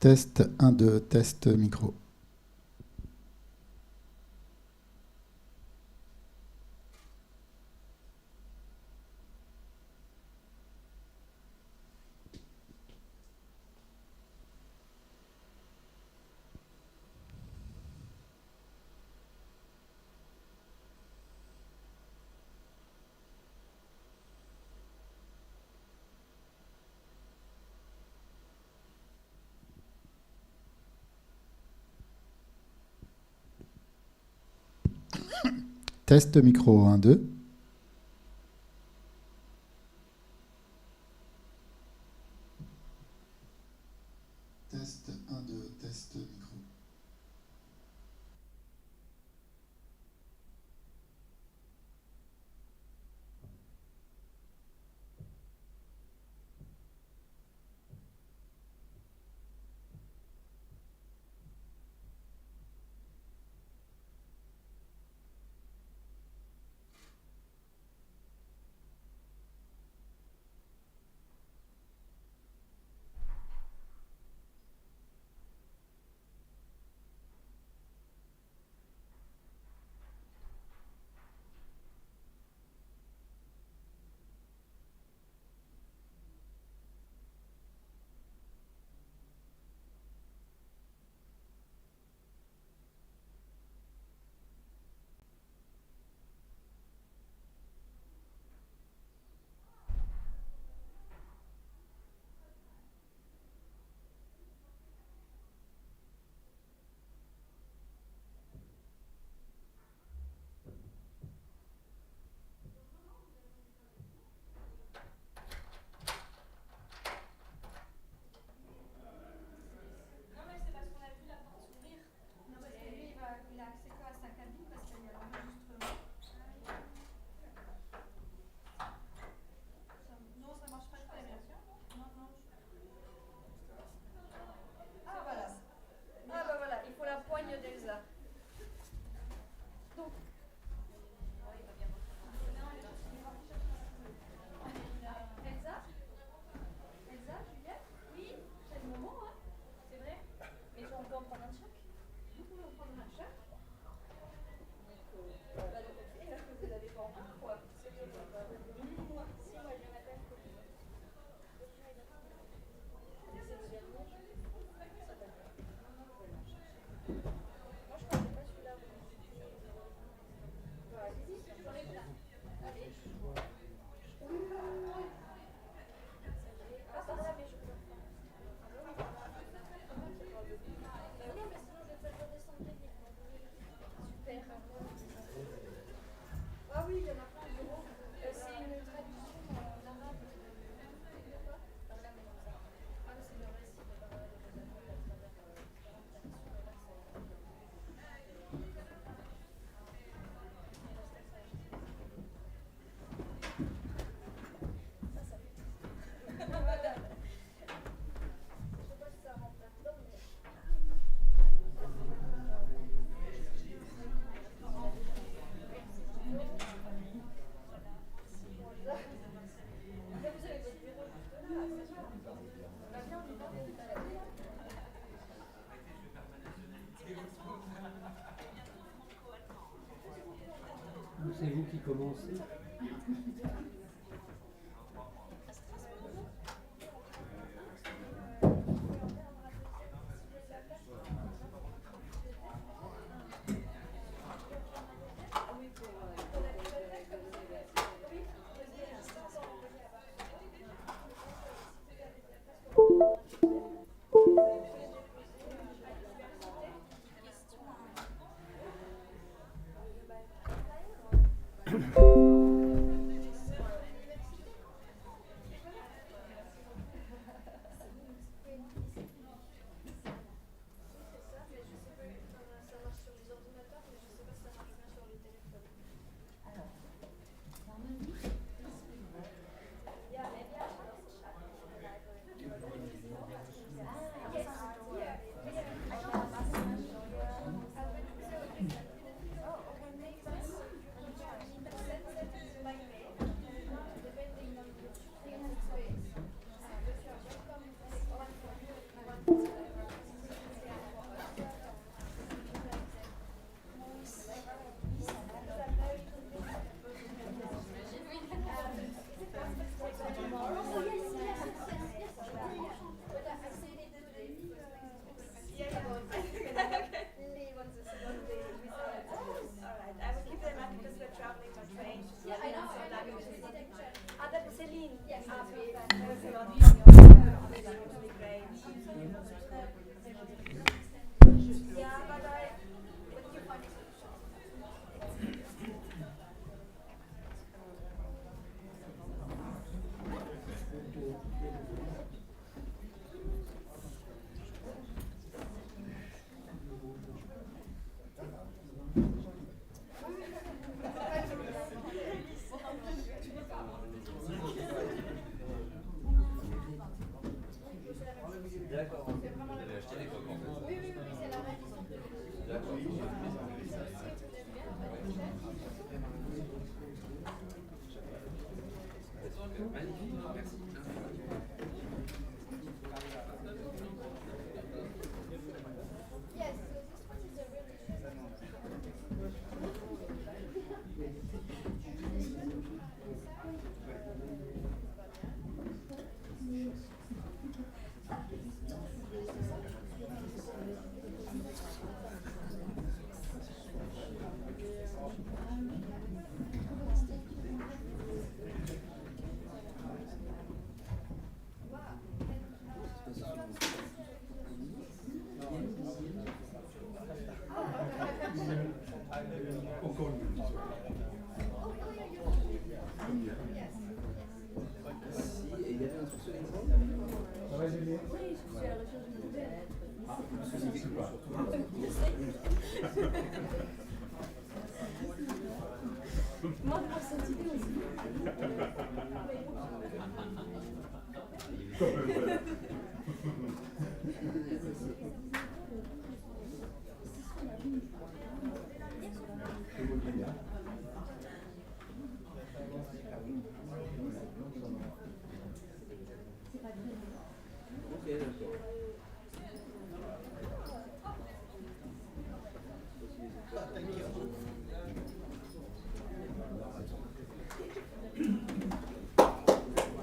Test 1, 2, test micro. Test micro 1, 2. Test 1, 2, test micro. C'est vous qui commencez.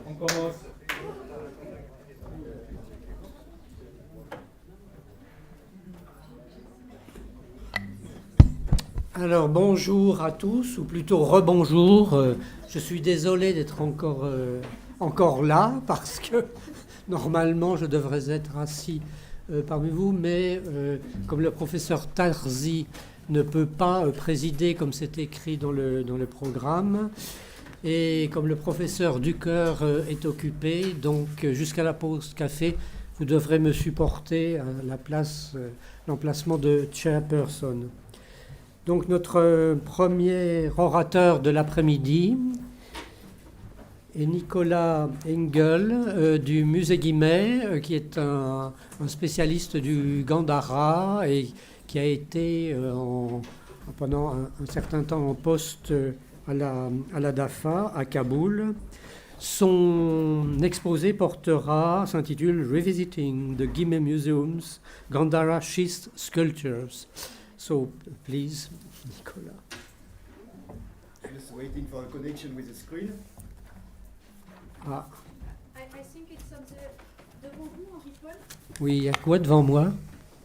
On commence. Alors bonjour à tous, ou plutôt rebonjour. Je suis désolé d'être encore là, parce que normalement je devrais être assis parmi vous, mais comme le professeur Tarzi ne peut pas présider comme c'est écrit dans le programme, et comme le professeur Ducœur est occupé, donc jusqu'à la pause café, vous devrez me supporter à l'emplacement de chairperson. Donc notre premier orateur de l'après-midi est Nicolas ENGEL du musée Guimet, qui est un spécialiste du Gandhāran et qui a été pendant un certain temps en poste à la DAFA à Kaboul. Son exposé s'intitule Revisiting the Guimet Museum's Gandhara Schist Sculptures. So, please, Nicolas. Just waiting for a connection with the screen. Ah. I think it's on devant vous, Henri-Paul. Oui, il y a quoi devant moi?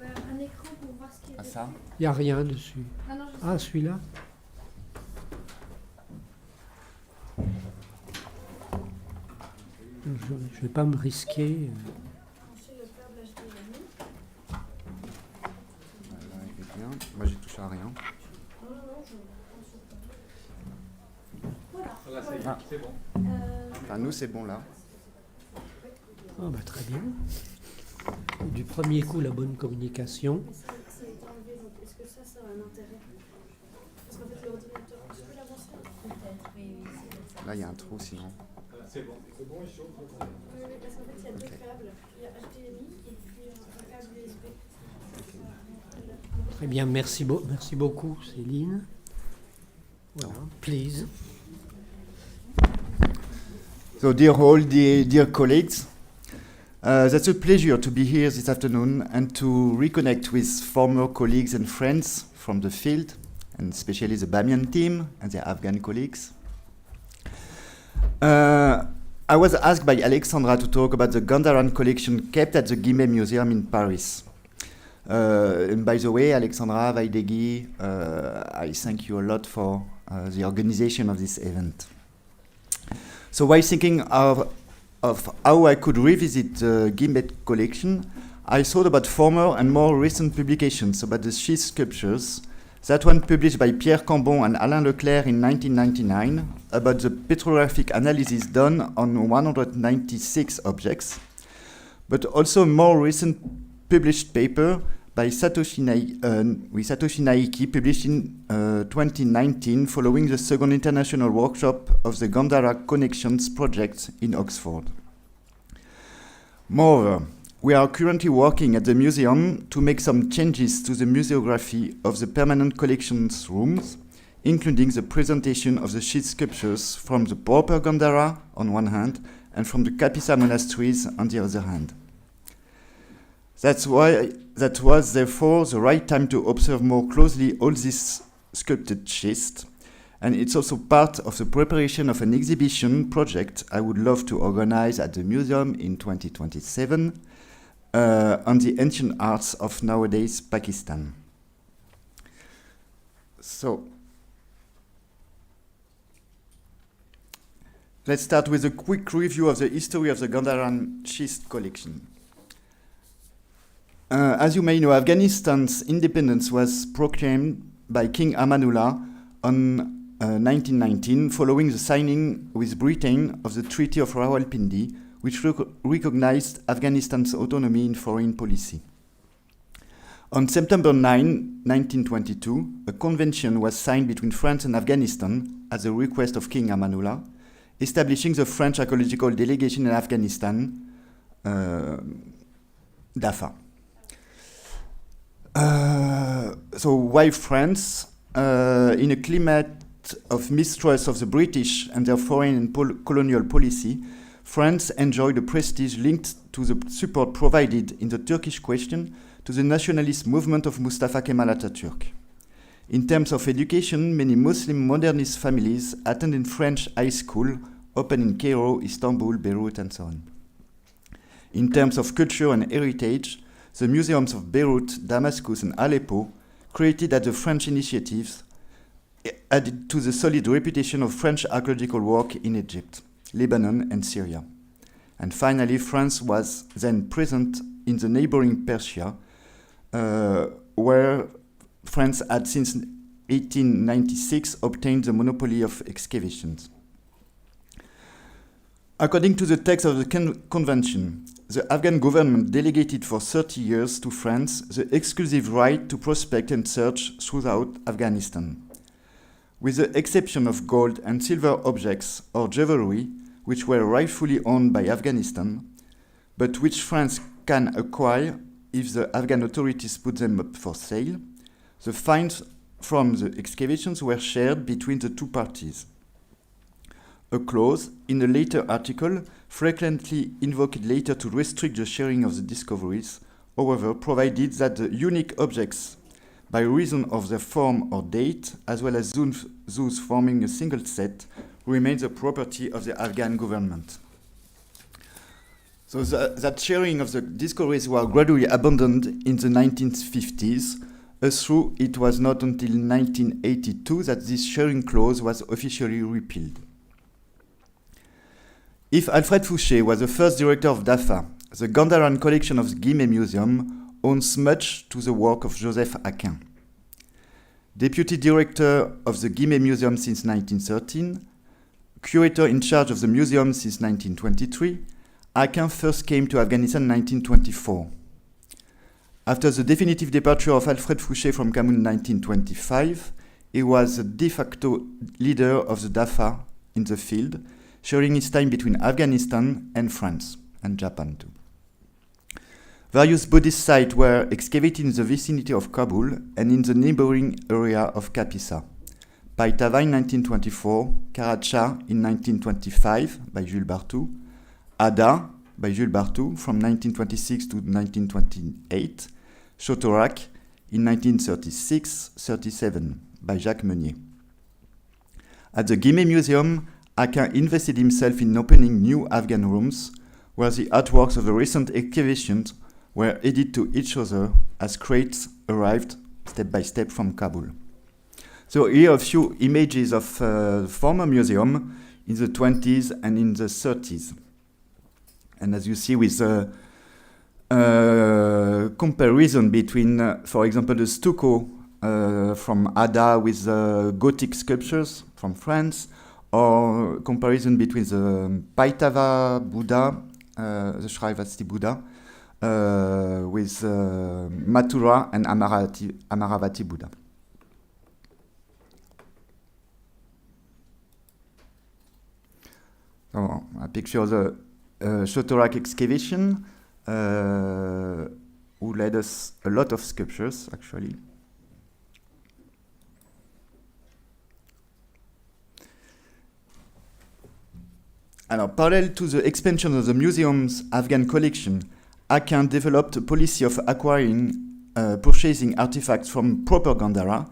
Un écran pour voir ce qui est. Ah, ça? Il n'y a rien dessus. Ah, celui-là? Je ne vais pas me risquer. Moi j'ai touché à rien. Voilà. C'est bon. Enfin, nous c'est bon là. Ah, bah, très bien. Du premier coup, la bonne communication. Ça a été enlevé, donc est-ce que ça a un intérêt? Parce qu'en fait, l'ordinateur, tu peux l'avancer? Peut-être, oui. Là il y a un trou sinon. C'est bon. C'est bon, il chauffe. Oui, parce qu'en fait, il y a deux câbles. Il y a HDMI et puis un câble USB. Très bien, merci beaucoup, Céline. Voilà, please. So dear colleagues, that's a pleasure to be here this afternoon and to reconnect with former colleagues and friends from the field, and especially the Bamiyan team and the Afghan colleagues. I was asked by Alexandra to talk about the Gandhāran collection kept at the Guimet Museum in Paris. And by the way, Alexandra, Vydhegi, I thank you a lot for the organization of this event. So while thinking of how I could revisit the Guimet collection, I thought about former and more recent publications about the schist sculptures. That one published by Pierre Cambon and Alain Leclerc in 1999 about the petrographic analysis done on 196 objects, but also a more recent published paper by Satoshi Naiki, published in 2019 following the second international workshop of the Gandhara Connections project in Oxford. Moreover, we are currently working at the museum to make some changes to the museography of the permanent collections rooms, including the presentation of the schist sculptures from the proper Gandhara on one hand and from the Kapisa monasteries on the other hand. That was therefore the right time to observe more closely all these sculpted schist, and it's also part of the preparation of an exhibition project I would love to organize at the museum in 2027 on the ancient arts of nowadays Pakistan. So, let's start with a quick review of the history of the Gandharan schist collection. As you may know, Afghanistan's independence was proclaimed by King Amanullah on 1919, following the signing with Britain of the Treaty of Rawalpindi, which recognized Afghanistan's autonomy in foreign policy. On September 9, 1922, a convention was signed between France and Afghanistan at the request of King Amanullah, establishing the French archaeological delegation in Afghanistan, DAFA. So why France? In a climate of mistrust of the British and their foreign and colonial policy, France enjoyed a prestige linked to the support provided in the Turkish question to the nationalist movement of Mustafa Kemal Atatürk. In terms of education, many Muslim modernist families attended French high school, open in Cairo, Istanbul, Beirut, and so on. In terms of culture and heritage, the museums of Beirut, Damascus, and Aleppo, created at the French initiatives, added to the solid reputation of French archaeological work in Egypt, Lebanon, and Syria. And finally, France was then present in the neighboring Persia, where France had since 1896 obtained the monopoly of excavations. According to the text of the convention, the Afghan government delegated for 30 years to France the exclusive right to prospect and search throughout Afghanistan. With the exception of gold and silver objects or jewelry, which were rightfully owned by Afghanistan, but which France can acquire if the Afghan authorities put them up for sale, the finds from the excavations were shared between the two parties. A clause in a later article, frequently invoked later to restrict the sharing of the discoveries, however, provided that the unique objects, by reason of their form or date, as well as those forming a single set, remain the property of the Afghan government. So that sharing of the discoveries were gradually abandoned in the 1950s, through it was not until 1982 that this sharing clause was officially repealed. If Alfred Fouché was the first director of DAFA, the Gandhāran collection of the Guimet Museum owes much to the work of Joseph Aquin. Deputy director of the Guimet Museum since 1913, curator in charge of the museum since 1923, Aquin first came to Afghanistan in 1924. After the definitive departure of Alfred Fouché from Kabul in 1925, he was the de facto leader of the DAFA in the field, sharing his time between Afghanistan and France, and Japan too. Various Buddhist sites were excavated in the vicinity of Kabul and in the neighboring area of Kapisa. Paitava in 1924, Karacha in 1925 by Jules Barthou, Ada by Jules Barthou from 1926 to 1928, Chotorak in 1936-37 by Jacques Meunier. At the Guimet Museum, Aquin invested himself in opening new Afghan rooms where the artworks of the recent excavations were added to each other as crates arrived step by step from Kabul. So here are a few images of the former museum in the 20s and in the 30s. And as you see with the comparison between, for example, the stucco from Ada with the Gothic sculptures from France, or comparison between the Paitava Buddha, the Shrivasti Buddha, with Mathura and Amaravati Buddha. So a picture of the Chotorak excavation, who led us a lot of sculptures, actually. Alors, parallel to the expansion of the museum's Afghan collection, Aquin developed a policy of acquiring, purchasing artifacts from proper Gandhara,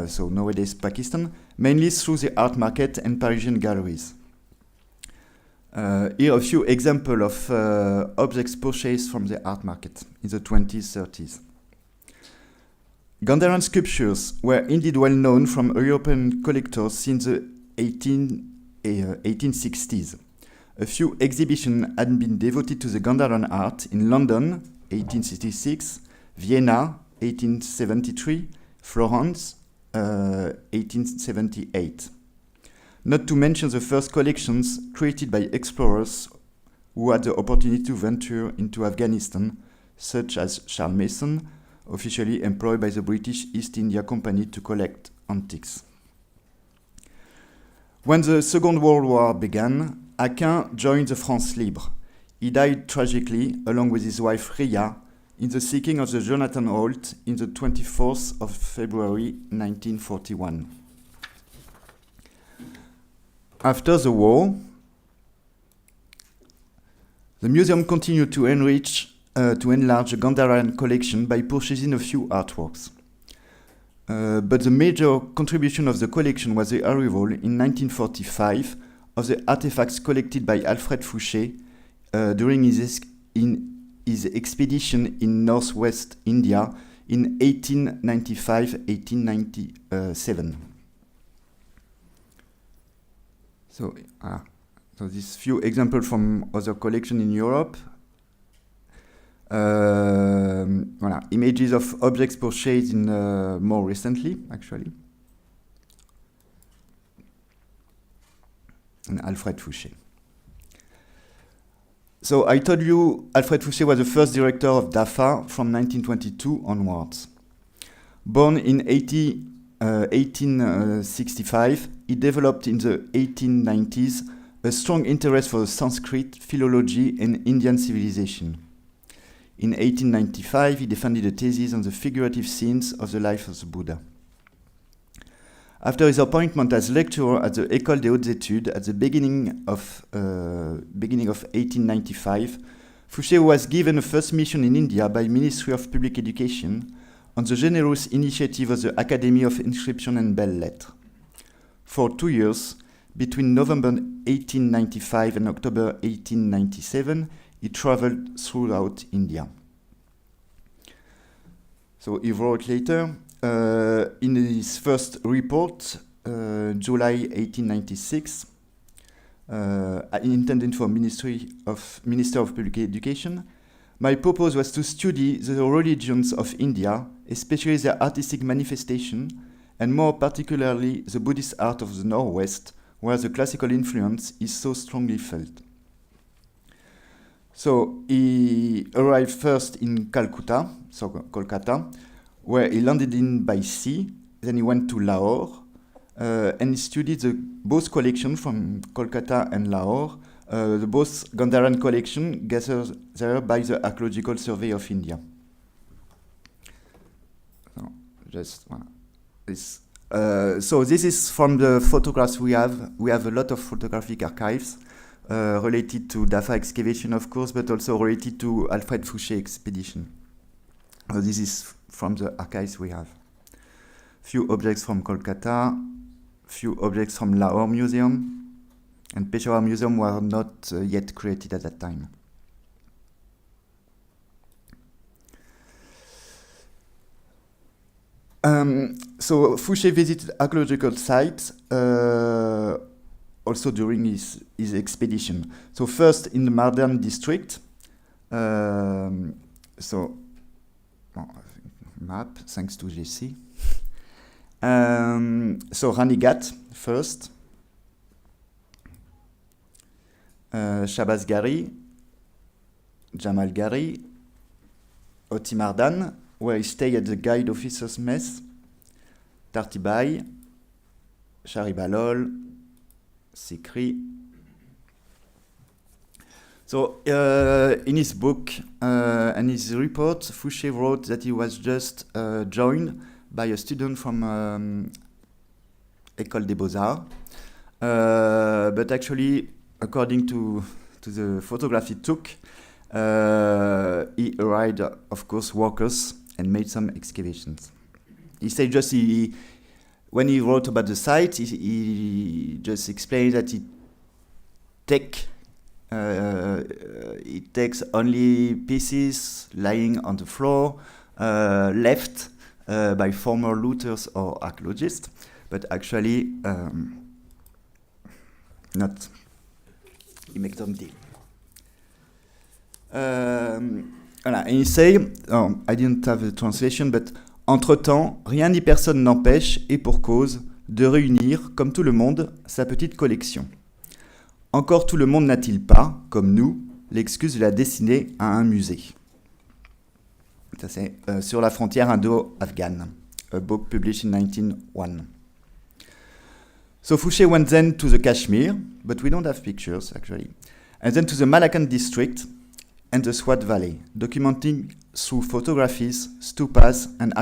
so nowadays Pakistan, mainly through the art market and Parisian galleries. Here are a few examples of objects purchased from the art market in the 20s, 30s. Gandharan sculptures were indeed well known from European collectors since the 1860s. A few exhibitions had been devoted to the Gandharan art in London, 1866, Vienna, 1873, Florence, 1878. Not to mention the first collections created by explorers who had the opportunity to venture into Afghanistan, such as Charles Mason officially employed by the British East India Company to collect antiques. When the Second World War began, Aquin joined the France Libre. He died tragically, along with his wife Ria, in the sinking of the Jonathan Holt in the 24th of February 1941. After the war, the museum continued to enlarge the Gandhāran collection by purchasing a few artworks. But the major contribution of the collection was the arrival in 1945 of the artifacts collected by Alfred Fouché during his expedition in northwest India in 1895-1897. So these few examples from other collections in Europe. Images of objects purchased in more recently, actually. And Alfred Fouché. So I told you Alfred Fouché was the first director of DAFA from 1922 onwards. Born in 1865, he developed in the 1890s a strong interest for Sanskrit, philology, and Indian civilization. In 1895, he defended a thesis on the figurative scenes of the life of the Buddha. After his appointment as lecturer at the École des Hautes Études at the beginning of 1895, Fouché was given a first mission in India by Ministry of Public Education on the generous initiative of the Academy of Inscription and Belles-Lettres. For 2 years, between November 1895 and October 1897, he traveled throughout India. So he wrote later, in his first report, July 1896, intended for Minister of Public Education, my purpose was to study the religions of India, especially their artistic manifestation, and more particularly the Buddhist art of the Northwest, where the classical influence is so strongly felt. So he arrived first in Calcutta, so Kolkata, where he landed in by sea. Then he went to Lahore, and he studied both collections from Kolkata and Lahore, the both Gandharan collection gathered there by the Archaeological Survey of India. So just this. So this is from the photographs we have. We have a lot of photographic archives related to DAFA excavation, of course, but also related to Alfred Fouché expedition. So this is from the archives we have. Few objects from Kolkata, few objects from Lahore Museum, and Peshawar Museum were not yet created at that time. So Fouché visited archaeological sites also during his expedition. So first in the Mardin district, map, thanks to JC. So Ranighat first, Shabaz Gari, Jamal Gari, Otimardan, where he stayed at the guide officer's mess, Tartibai, Sharibalol, Sikri. So in his book and his report, Fouché wrote that he was just joined by a student from École des Beaux-Arts, but actually, according to the photograph he took, he arrived, of course, workers and made some excavations. He said just when he wrote about the site, he just explained that it takes only pieces lying on the floor, left by former looters or archaeologists, but actually not. He makes them deal. Voilà, and he say, I didn't have a translation, but entre-temps, rien ni personne n'empêche, et pour cause, de réunir, comme tout le monde, sa petite collection. Encore tout le monde n'a-t-il pas, comme nous, l'excuse de la destiner à un musée. Ça c'est Sur la frontière indo-afghane, a book published in 1901. So Fouché went then to the Kashmir, but we don't have pictures actually, and then to the Malakand district and the Swat Valley, documenting through photographies, stupas, and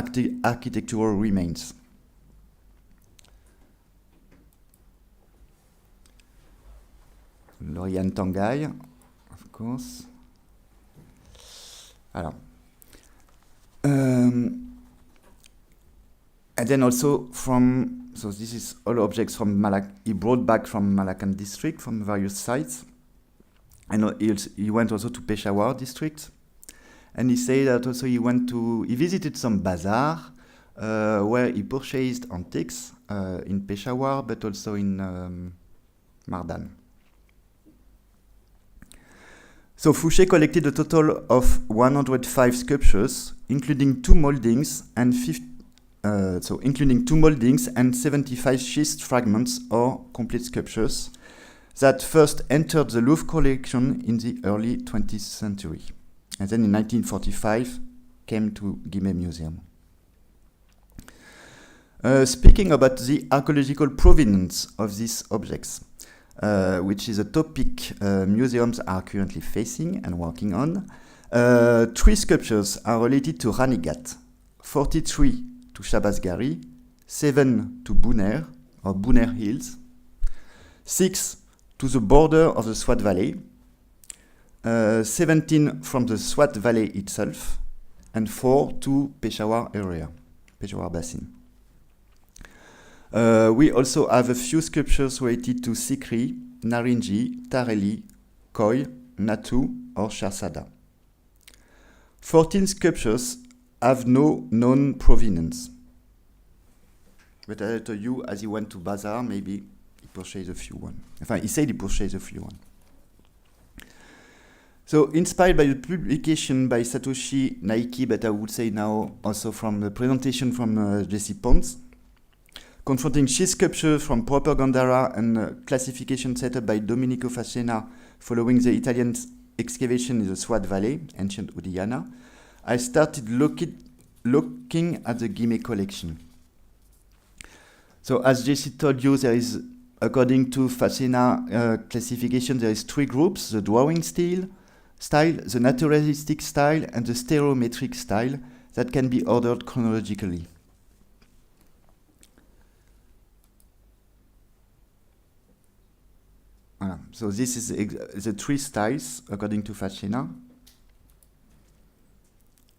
architectural remains. Lauriane Tangai, of course. Alors. And then also so this is all objects from he brought back from Malakand district from various sites. And he went also to Peshawar district. And he said that also he visited some bazaar where he purchased antiques in Peshawar, but also in Mardan. So Fouché collected a total of 105 sculptures, including two moldings and 75 schist fragments or complete sculptures that first entered the Louvre collection in the early 20th century, and then in 1945 came to Guimet Museum. Speaking about the archaeological provenance of these objects, which is a topic museums are currently facing and working on, 3 sculptures are related to Ranigat, 43 to Shabazgari, 7 to Buner or Buner Hills, 6 to the border of the Swat Valley, 17 from the Swat Valley itself, and 4 to Peshawar area, Peshawar Basin. We also have a few sculptures related to Sikri, Narinji, Tareli, Koi, Natu, or Sharsada. 14 sculptures have no known provenance. But I told you, as he went to Bazaar, maybe he purchased a few one. Enfin, he said he purchased a few one. So, inspired by the publication by Satoshi Naiki, but I would say now also from the presentation from Jesse Pons, confronting schist sculpture from proper Gandhara and classification set up by Domenico Facena following the Italian excavation in the Swat Valley, ancient Udiyana, I started looking at the Guimet collection. So as Jesse told you, there is, according to Facena classification, there is 3 groups: the drawing style, the naturalistic style, and the stereometric style that can be ordered chronologically. So this is the 3 styles according to Facena.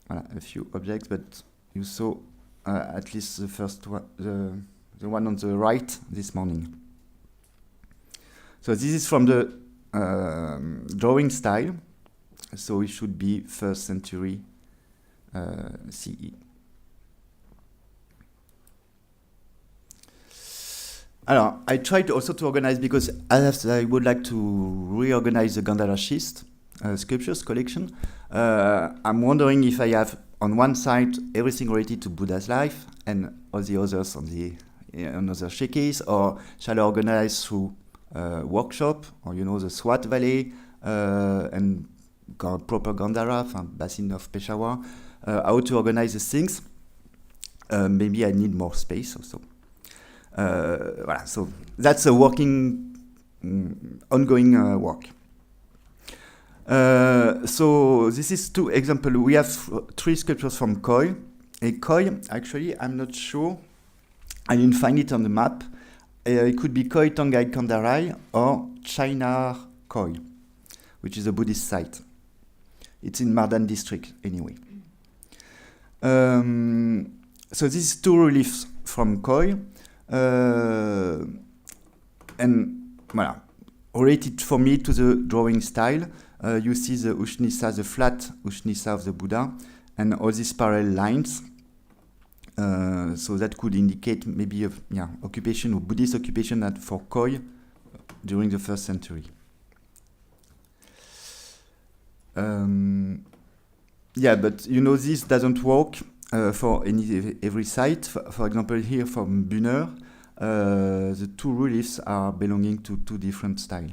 A few objects, but you saw at least the first one, the one on the right this morning. So this is from the drawing style, so it should be 1st century CE. Alors, I tried also to organize, because I would like to reorganize the Gandhara schist sculptures collection. I'm wondering if I have on one side everything related to Buddha's life and all the others on the another showcase, or shall I organize through workshop, or the Swat Valley and proper Gandhara, Basin of Peshawar, how to organize the things. Maybe I need more space also. So that's a ongoing work. So this is 2 examples. We have 3 sculptures from Koi. And Koi, actually, I'm not sure. I didn't find it on the map. It could be Koi Tangai Kandarai or China Koi, which is a Buddhist site. It's in Mardan district, anyway. So this is 2 reliefs from Koi. And voilà, related for me to the drawing style, you see the Ushnisa, the flat Ushnisa of the Buddha, and all these parallel lines. So that could indicate maybe occupation or Buddhist occupation for Koi during the 1st century. But this doesn't work for every site. For example, here from Buner, the 2 reliefs are belonging to 2 different styles.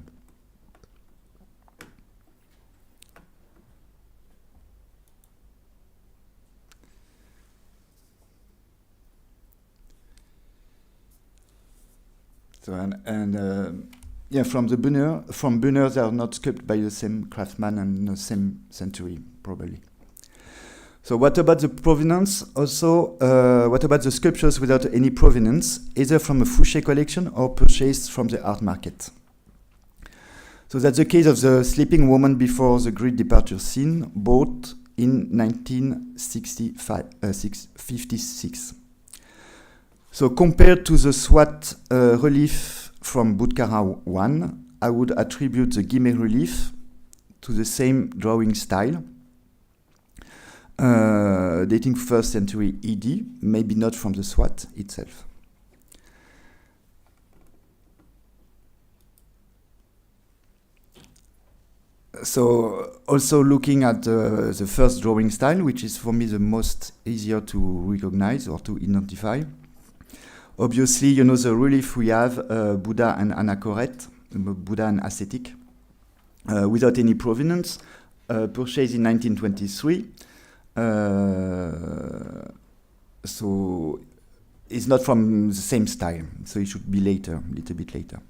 So yeah, from Bunner, they are not sculpted by the same craftsman and in the same century, probably. So what about the provenance? Also, what about the sculptures without any provenance, either from a Fouché collection or purchased from the art market? So that's the case of the sleeping woman before the great departure scene, bought in 1956. So compared to the SWAT relief from Buddhara 1, I would attribute the Guimet relief to the same drawing style, dating 1st century ED, maybe not from the SWAT itself. So also looking at the first drawing style, which is for me the most easier to recognize or to identify. Obviously, you know, the relief we have, Buddha and Anachoret, Buddha and ascetic, without any provenance, purchased in 1923. So it's not from the same style, so it should be later, a little bit later.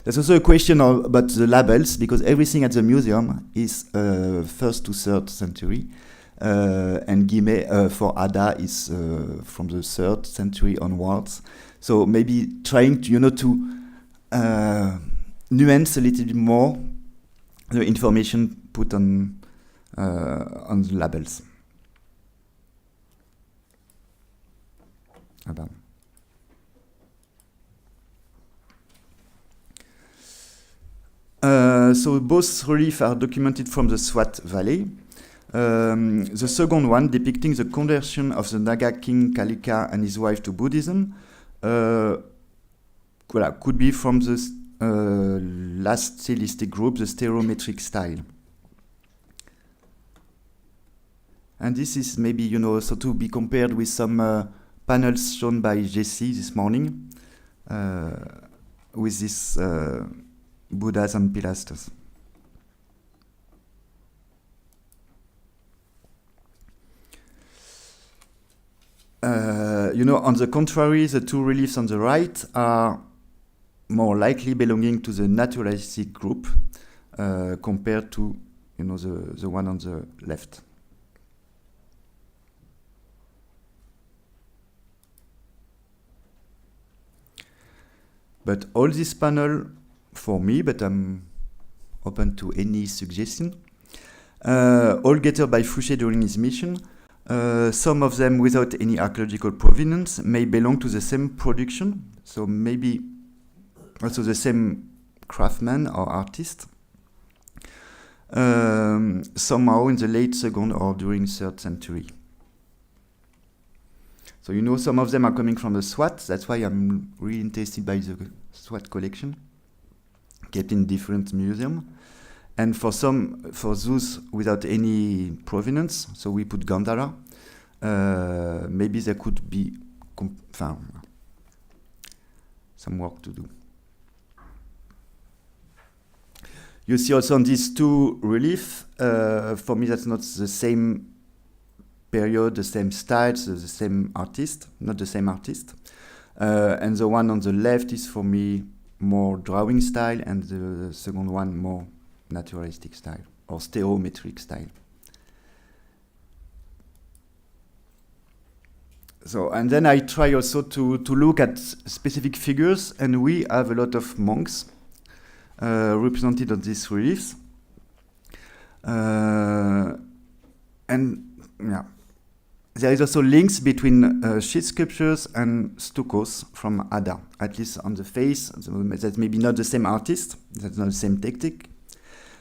There's also a question about the labels, because everything at the museum is 1st to 3rd century, and Guimet for Ada is from the 3rd century onwards. So maybe trying to, you know, to nuance a little bit more the information put on the labels. So both reliefs are documented from the Swat Valley. The second one, depicting the conversion of the Naga king Kalika and his wife to Buddhism, could be from the last stylistic group, the stereometric style. And this is maybe, you know, so to be compared with some panels shown by Jesse this morning, with this Buddhas and pilasters. You know, on the contrary, the two reliefs on the right are more likely belonging to the naturalistic group compared to, you know, the one on the left. But all this panel, for me, but I'm open to any suggestion, all gathered by Fouché during his mission. Some of them without any archaeological provenance may belong to the same production, so maybe also the same craftsman or artist, somehow in the late 2nd or during 3rd century. So you know, some of them are coming from the SWAT, that's why I'm really interested by the SWAT collection, kept in different museums. And for those without any provenance, so we put Gandhara, maybe there could be some work to do. You see also on these two reliefs, for me that's not the same period, the same style, so the same artist, not the same artist. And the one on the left is for me more drawing style, and the second one more naturalistic style or stereometric style. So, and then I try also to look at specific figures, and we have a lot of monks represented on these reliefs. And yeah, there is also links between schist sculptures and stuccos from Ada, at least on the face. That's maybe not the same artist, that's not the same technique.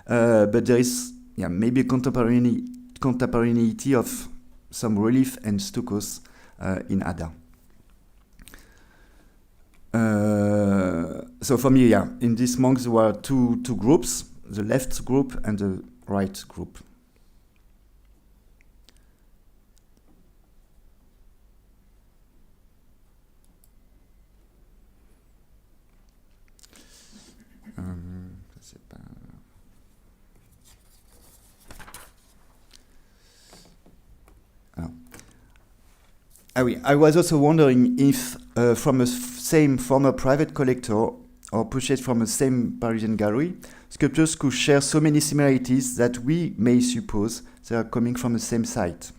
But there is, yeah, maybe a contemporaneity of some relief and stuccos in Ada. So for me, yeah, in these monks there were two groups, the left group and the right group. I was also wondering if from a same former private collector or purchased from the same Parisian gallery, sculptures could share so many similarities that we may suppose they are coming from the same site.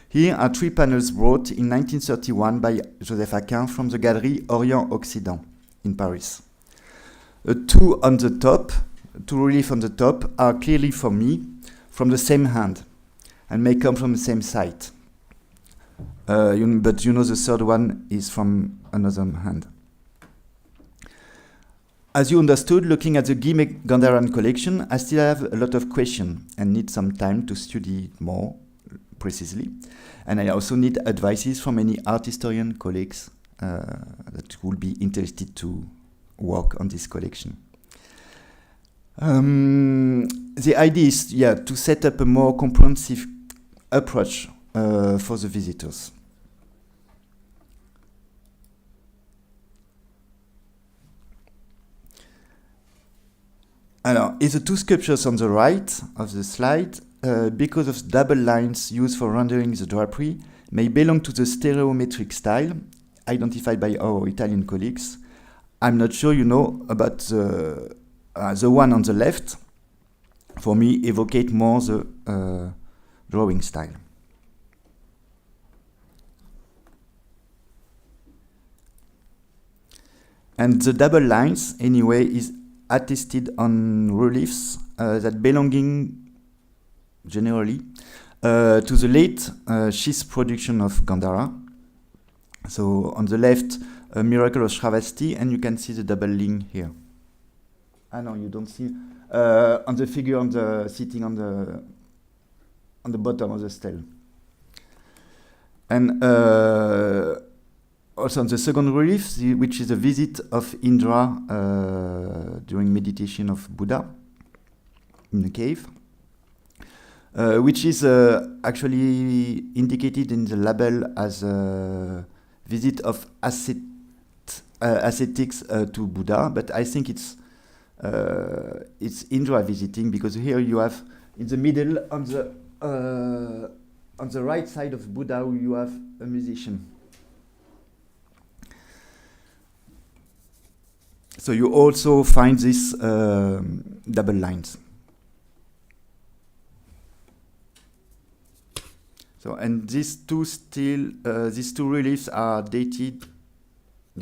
Here are 3 panels brought in 1931 by Joseph Aquin from the Galerie Orient-Occident in Paris. Two reliefs on the top are clearly for me from the same hand and may come from the same site. But you know the third one is from another hand. As you understood, looking at the Guimet Gandhāran collection, I still have a lot of questions and need some time to study it more precisely. And I also need advices from any art historian colleagues that will be interested to work on this collection. The idea is to set up a more comprehensive approach for the visitors. Is the 2 sculptures on the right of the slide, because of double lines used for rendering the drapery, may belong to the stereometric style identified by our Italian colleagues. I'm not sure you know about the one on the left. For me, evocate more the drawing style. And the double lines, anyway, is attested on reliefs that belonging generally to the late schist production of Gandhara. So on the left, a Miracle of Shravasti, and you can see the double link here. Ah no, you don't see on the figure on the sitting on the bottom of the stele. And also on the second relief, which is a visit of Indra during meditation of Buddha in a cave, which is actually indicated in the label as a visit of ascetics to Buddha, but I think it's Indra visiting, because here you have in the middle on the right side of Buddha you have a musician. So you also find these double lines. So and these two reliefs are dated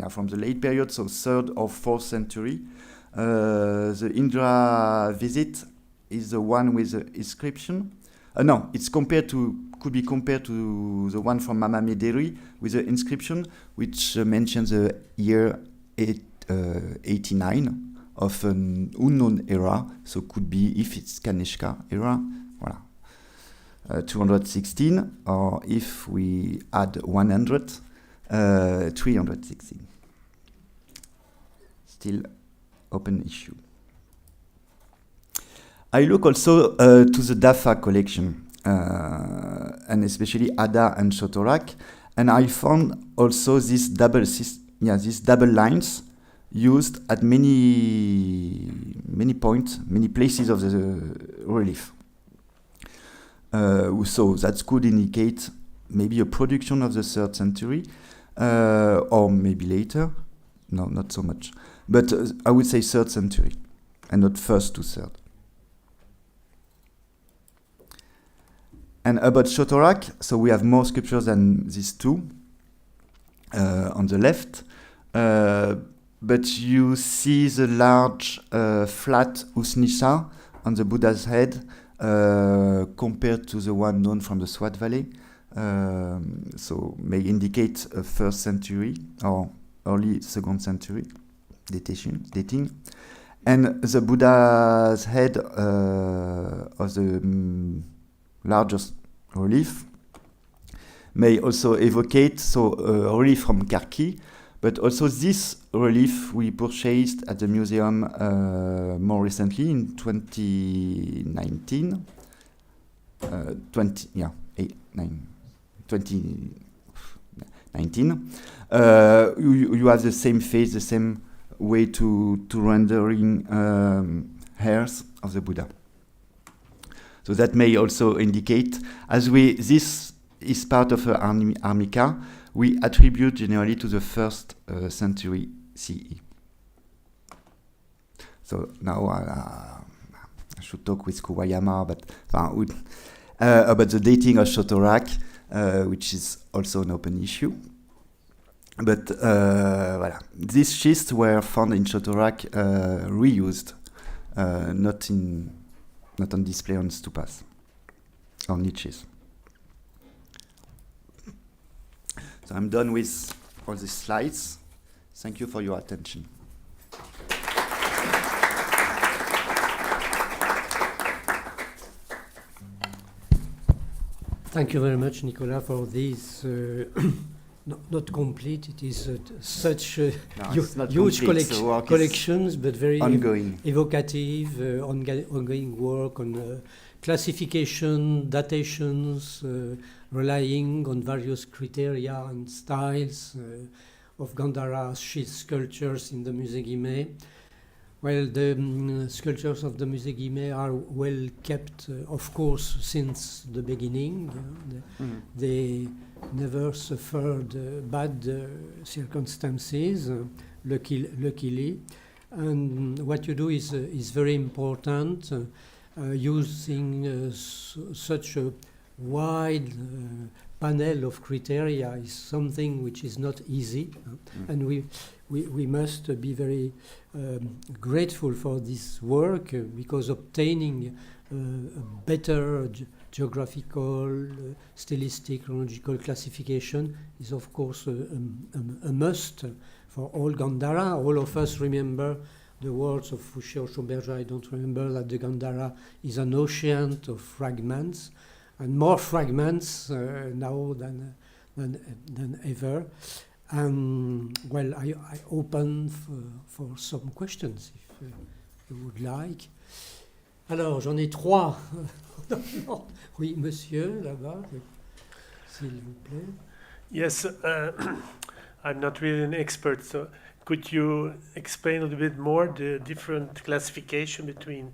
from the late period, so 3rd or 4th century. The Indra visit is the one with the inscription. No, could be compared to the one from Mama Mederi with the inscription, which mentions the year 89 of an unknown era. So could be, if it's Kanishka era, voilà, 216, or if we add 100, 316. Still open issue. I look also to the Dafa collection, and especially Ada and Chotorak, and I found also these double lines used at many points, many places of the relief. So that could indicate maybe a production of the 3rd century, or maybe later. No, not so much. But I would say 3rd century, and not 1st to 3rd. And about Chotorak, so we have more sculptures than these two on the left. But you see the large flat Usnisha on the Buddha's head compared to the one known from the Swat Valley. So may indicate a 1st century or early 2nd century dating. And the Buddha's head of the largest relief may also evocate a relief from Karki, but also this relief we purchased at the museum more recently in 2019. 2019. You have the same face, the same way to rendering hairs of the Buddha. So that may also indicate, this is part of an armica, we attribute generally to the 1st century CE. So now I should talk with Kuwayama, but about the dating of Chotorak, which is also an open issue. But voilà. These schists were found in Chotorak, reused, not on display on stupas or niches. So I'm done with all these slides. Thank you for your attention. Thank you very much, Nicolas, for these not complete. It is such huge collections, but very ongoing, evocative, ongoing work on classification, datations, relying on various criteria and styles of Gandhara schist sculptures in the Musée Guimet. Well, the sculptures of the Musée Guimet are well kept, of course, since the beginning. They never suffered bad circumstances, luckily. And what you do is very important. Using such a wide panel of criteria is something which is not easy, and we must be very grateful for this work, because obtaining a better geographical, stylistic, chronological classification is of course a must for all Gandhara. All of us remember the words of Fouché or Schauberger. I don't remember that the Gandhara is an ocean of fragments, and more fragments now than ever. Well, I open for some questions if you would like. Alors, j'en ai 3. Oui, monsieur, là-bas, s'il vous plaît. Yes, I'm not really an expert, so could you explain a little bit more the different classification between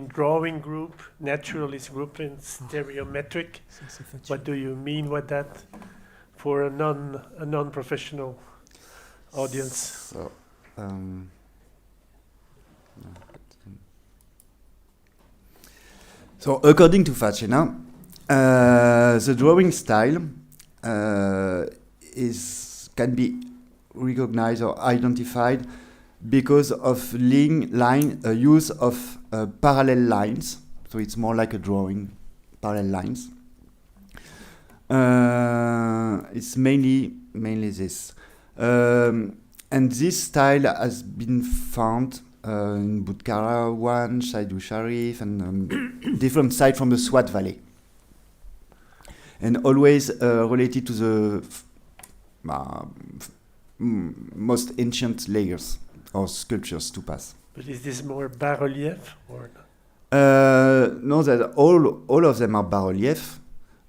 drawing group, naturalist group, and stereometric? What do you mean with that for a non-professional audience? So according to Facina, the drawing style can be recognized or identified because of use of parallel lines. So it's more like a drawing, parallel lines. It's mainly this. And this style has been found in Budkara 1, Shaidu Sharif, and different sites from the Swat Valley. And always related to the most ancient layers or sculptures to pass. But is this more bas-relief or not? No, that all of them are bas-relief,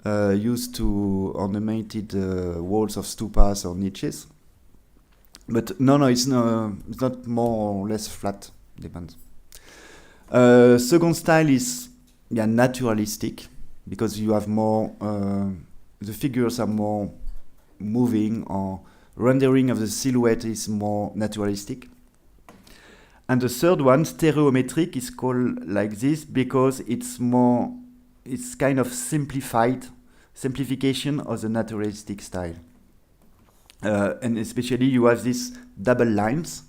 used to ornamented walls of stupas or niches. But no, it's not more or less flat. Depends. Second style is naturalistic, because you have more. The figures are more moving, or rendering of the silhouette is more naturalistic. And the third one, stereometric, is called like this because it's kind of simplification of the naturalistic style. And especially you have these double lines,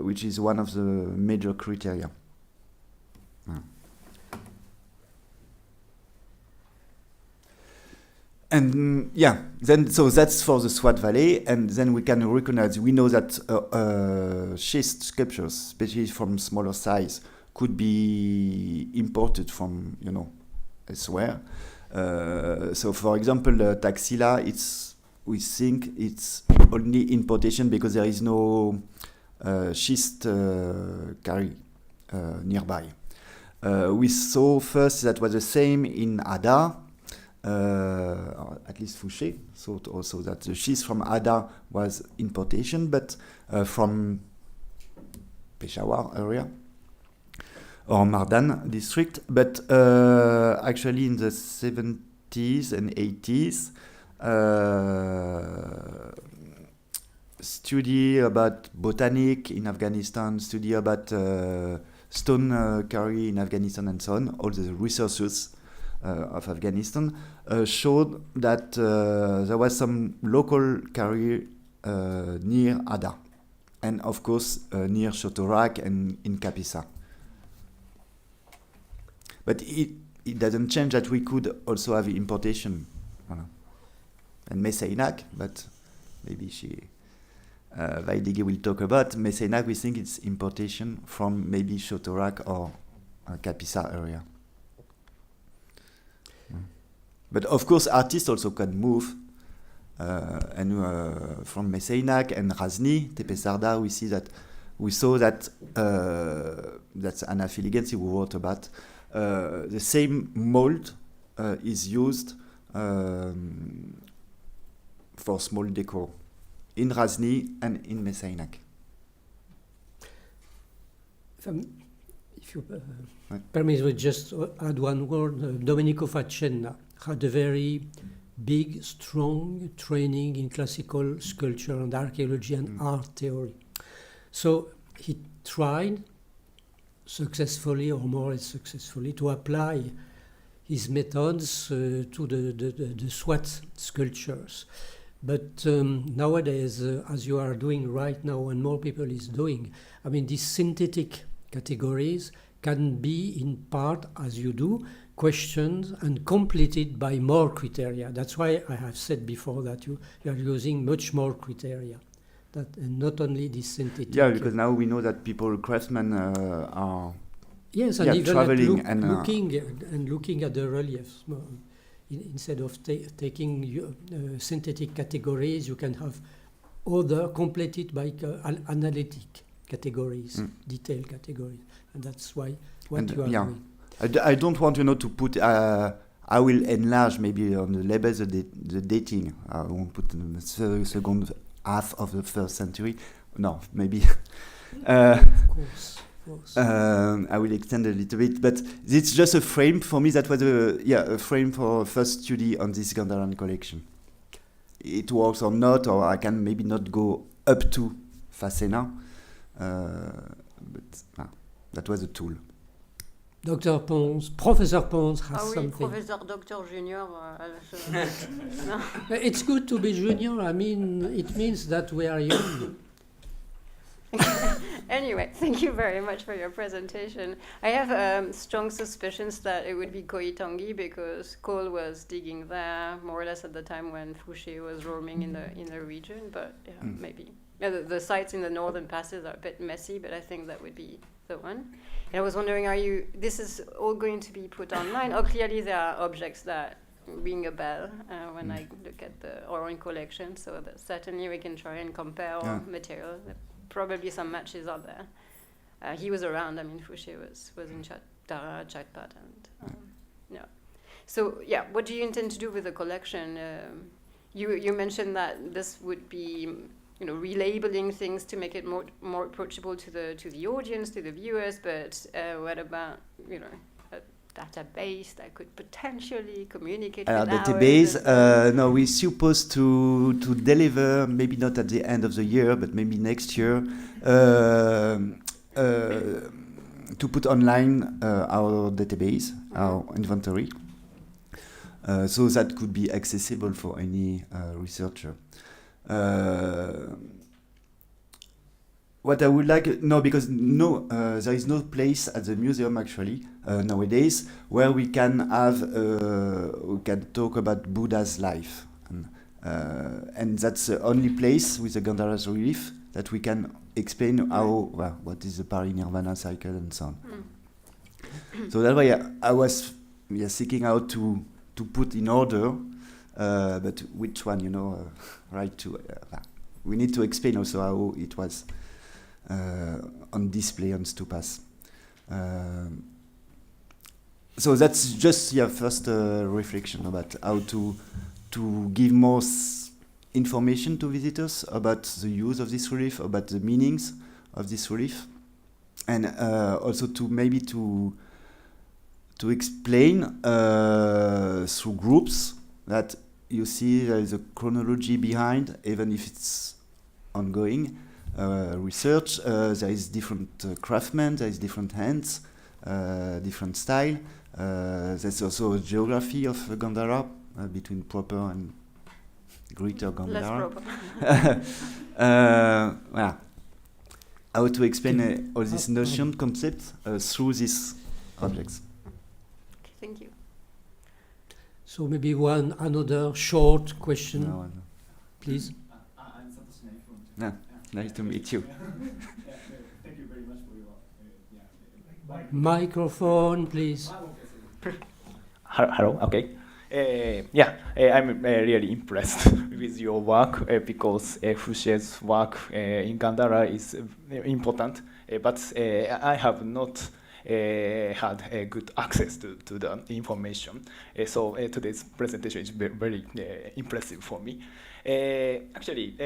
which is one of the major criteria. And so that's for the Swat Valley, and then we can recognize. We know that schist sculptures, especially from smaller size, could be imported from elsewhere. So, for example, Taxila, we think it's only importation because there is no schist quarry nearby. We saw first that was the same in Ada. At least Fouché thought also that the schist from Ada was importation, but from Peshawar area or Mardan district. But actually in the 70s and 80s, study about botanic in Afghanistan, study about stone quarry in Afghanistan, and so on, all the resources of Afghanistan, showed that there was some local quarry near Ada, and of course near Chotorak and in Kapisa. But it doesn't change that we could also have importation. And Mes Aynak, but maybe Vydhegi will talk about Mes Aynak. We think it's importation from maybe Chotorak or Kapisa area. But of course, artists also can move. And from Mes Aynak and Razni, Tepesarda, we saw that that's Anna Filigensi who wrote about the same mold is used for small decor in Razni and in Mes Aynak. If you permit me just add one word, Domenico Faccenna had a very big, strong training in classical sculpture and archaeology and art theory. So he tried successfully or more or less successfully to apply his methods to the SWAT sculptures. But nowadays, as you are doing right now and more people is doing, I mean, these synthetic categories can be in part, as you do, questioned and completed by more criteria. That's why I have said before that you are using much more criteria, and not only this synthetic. Yeah, because now we know that craftsmen are and even traveling looking at the reliefs. Instead of taking synthetic categories, you can have other completed by analytic categories, detailed categories, and that's why you are doing. I don't want to put. I will enlarge maybe on the labels the dating. I won't put in the second half of the 1st century. No, maybe. Of course. I will extend a little bit, but it's just a frame for me. That was a frame for first study on this Gandhāran collection. It works or not, or I can maybe not go up to Faccenna, but that was a tool. Dr. Pons, Professor Pons has something. Professor Dr. Junior. It's good to be junior. I mean, it means that we are young. Anyway, thank you very much for your presentation. I have strong suspicions that it would be Koitangi because Cole was digging there more or less at the time when Fouché was roaming in the region, but maybe. The sites in the northern passes are a bit messy, but I think that would be the one. And I was wondering, this is all going to be put online? Oh, clearly there are objects that ring a bell when I look at the own collection, so that certainly we can try and compare material. Probably some matches are there. He was around. I mean, Fouché was in Chatpat, and So what do you intend to do with the collection? You mentioned that this would be, relabeling things to make it more approachable to the audience, to the viewers. But what about a database that could potentially communicate with database? No, we're supposed to deliver, maybe not at the end of the year, but maybe next year, to put online our database, our inventory, so that could be accessible for any researcher. What I would like, because there is no place at the museum actually nowadays where we can talk about Buddha's life, and that's the only place with the Gandhara's relief that we can explain what is the parinirvana cycle and so on. So that way I was seeking out to put in order, but which one, right to. We need to explain also how it was on display on Stupas. So that's just first reflection about how to give more information to visitors about the use of this relief, about the meanings of this relief, and also to explain through groups that you see there is a chronology behind, even if it's ongoing research. There is different craftsmen, there is different hands, different style. There's also a geography of Gandhara between proper and greater Gandhara. Less proper. Voilà. How to explain all these notion concepts through these objects. Okay, thank you. So maybe another short question, No. please. I'm Satoshi Nai from Yeah, nice to meet you. Thank you very much for your Microphone, please. Hello. Okay. I'm really impressed with your work because Fouché's work in Gandhara is important, but I have not had good access to the information. So today's presentation is very impressive for me. Actually,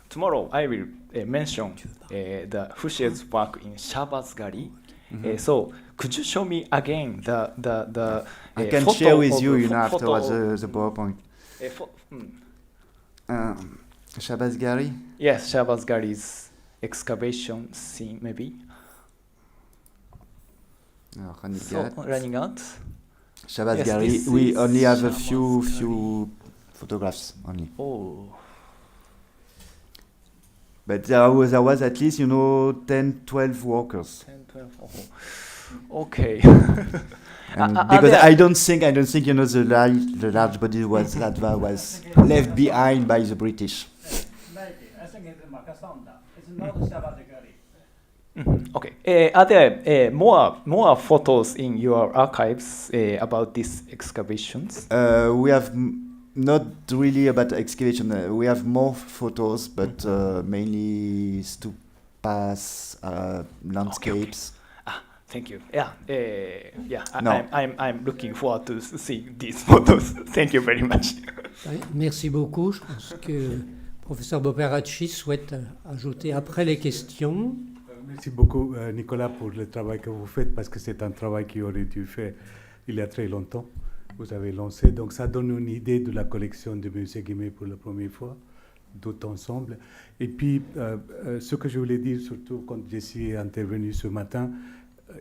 tomorrow I will mention the Fouché's work in Shabazz Gallery. So could you show me again the I can photo share with of you, the afterwards the PowerPoint. Shabazz Gallery. Yes, Shabazz Gallery's excavation scene, maybe. Running out. Shabazz Yes, Gallery. this We is only have a Shabazz few photographs only. Oh. But there was at least 10, 12 workers. 10, 12. Oh. Okay. And because I don't think the large body that was left behind by the British. I think it's Makasonda. It's not Shabazz Gallery. Okay. Are there more photos in your archives about these excavations? We have not really about excavation. We have more photos, but mainly stupas, landscapes. Okay. Thank you. Yeah. No. I'm looking forward to seeing these photos. Thank you very much. Merci beaucoup. Je pense que professeur Boperacci souhaite ajouter après les questions. Merci beaucoup, Nicolas, pour le travail que vous faites, parce que c'est un travail qui aurait dû faire il y a très longtemps. Vous avez lancé, donc ça donne une idée de la collection de musée Guimet pour la première fois, tout ensemble. Et puis, ce que je voulais dire, surtout quand je suis intervenu ce matin,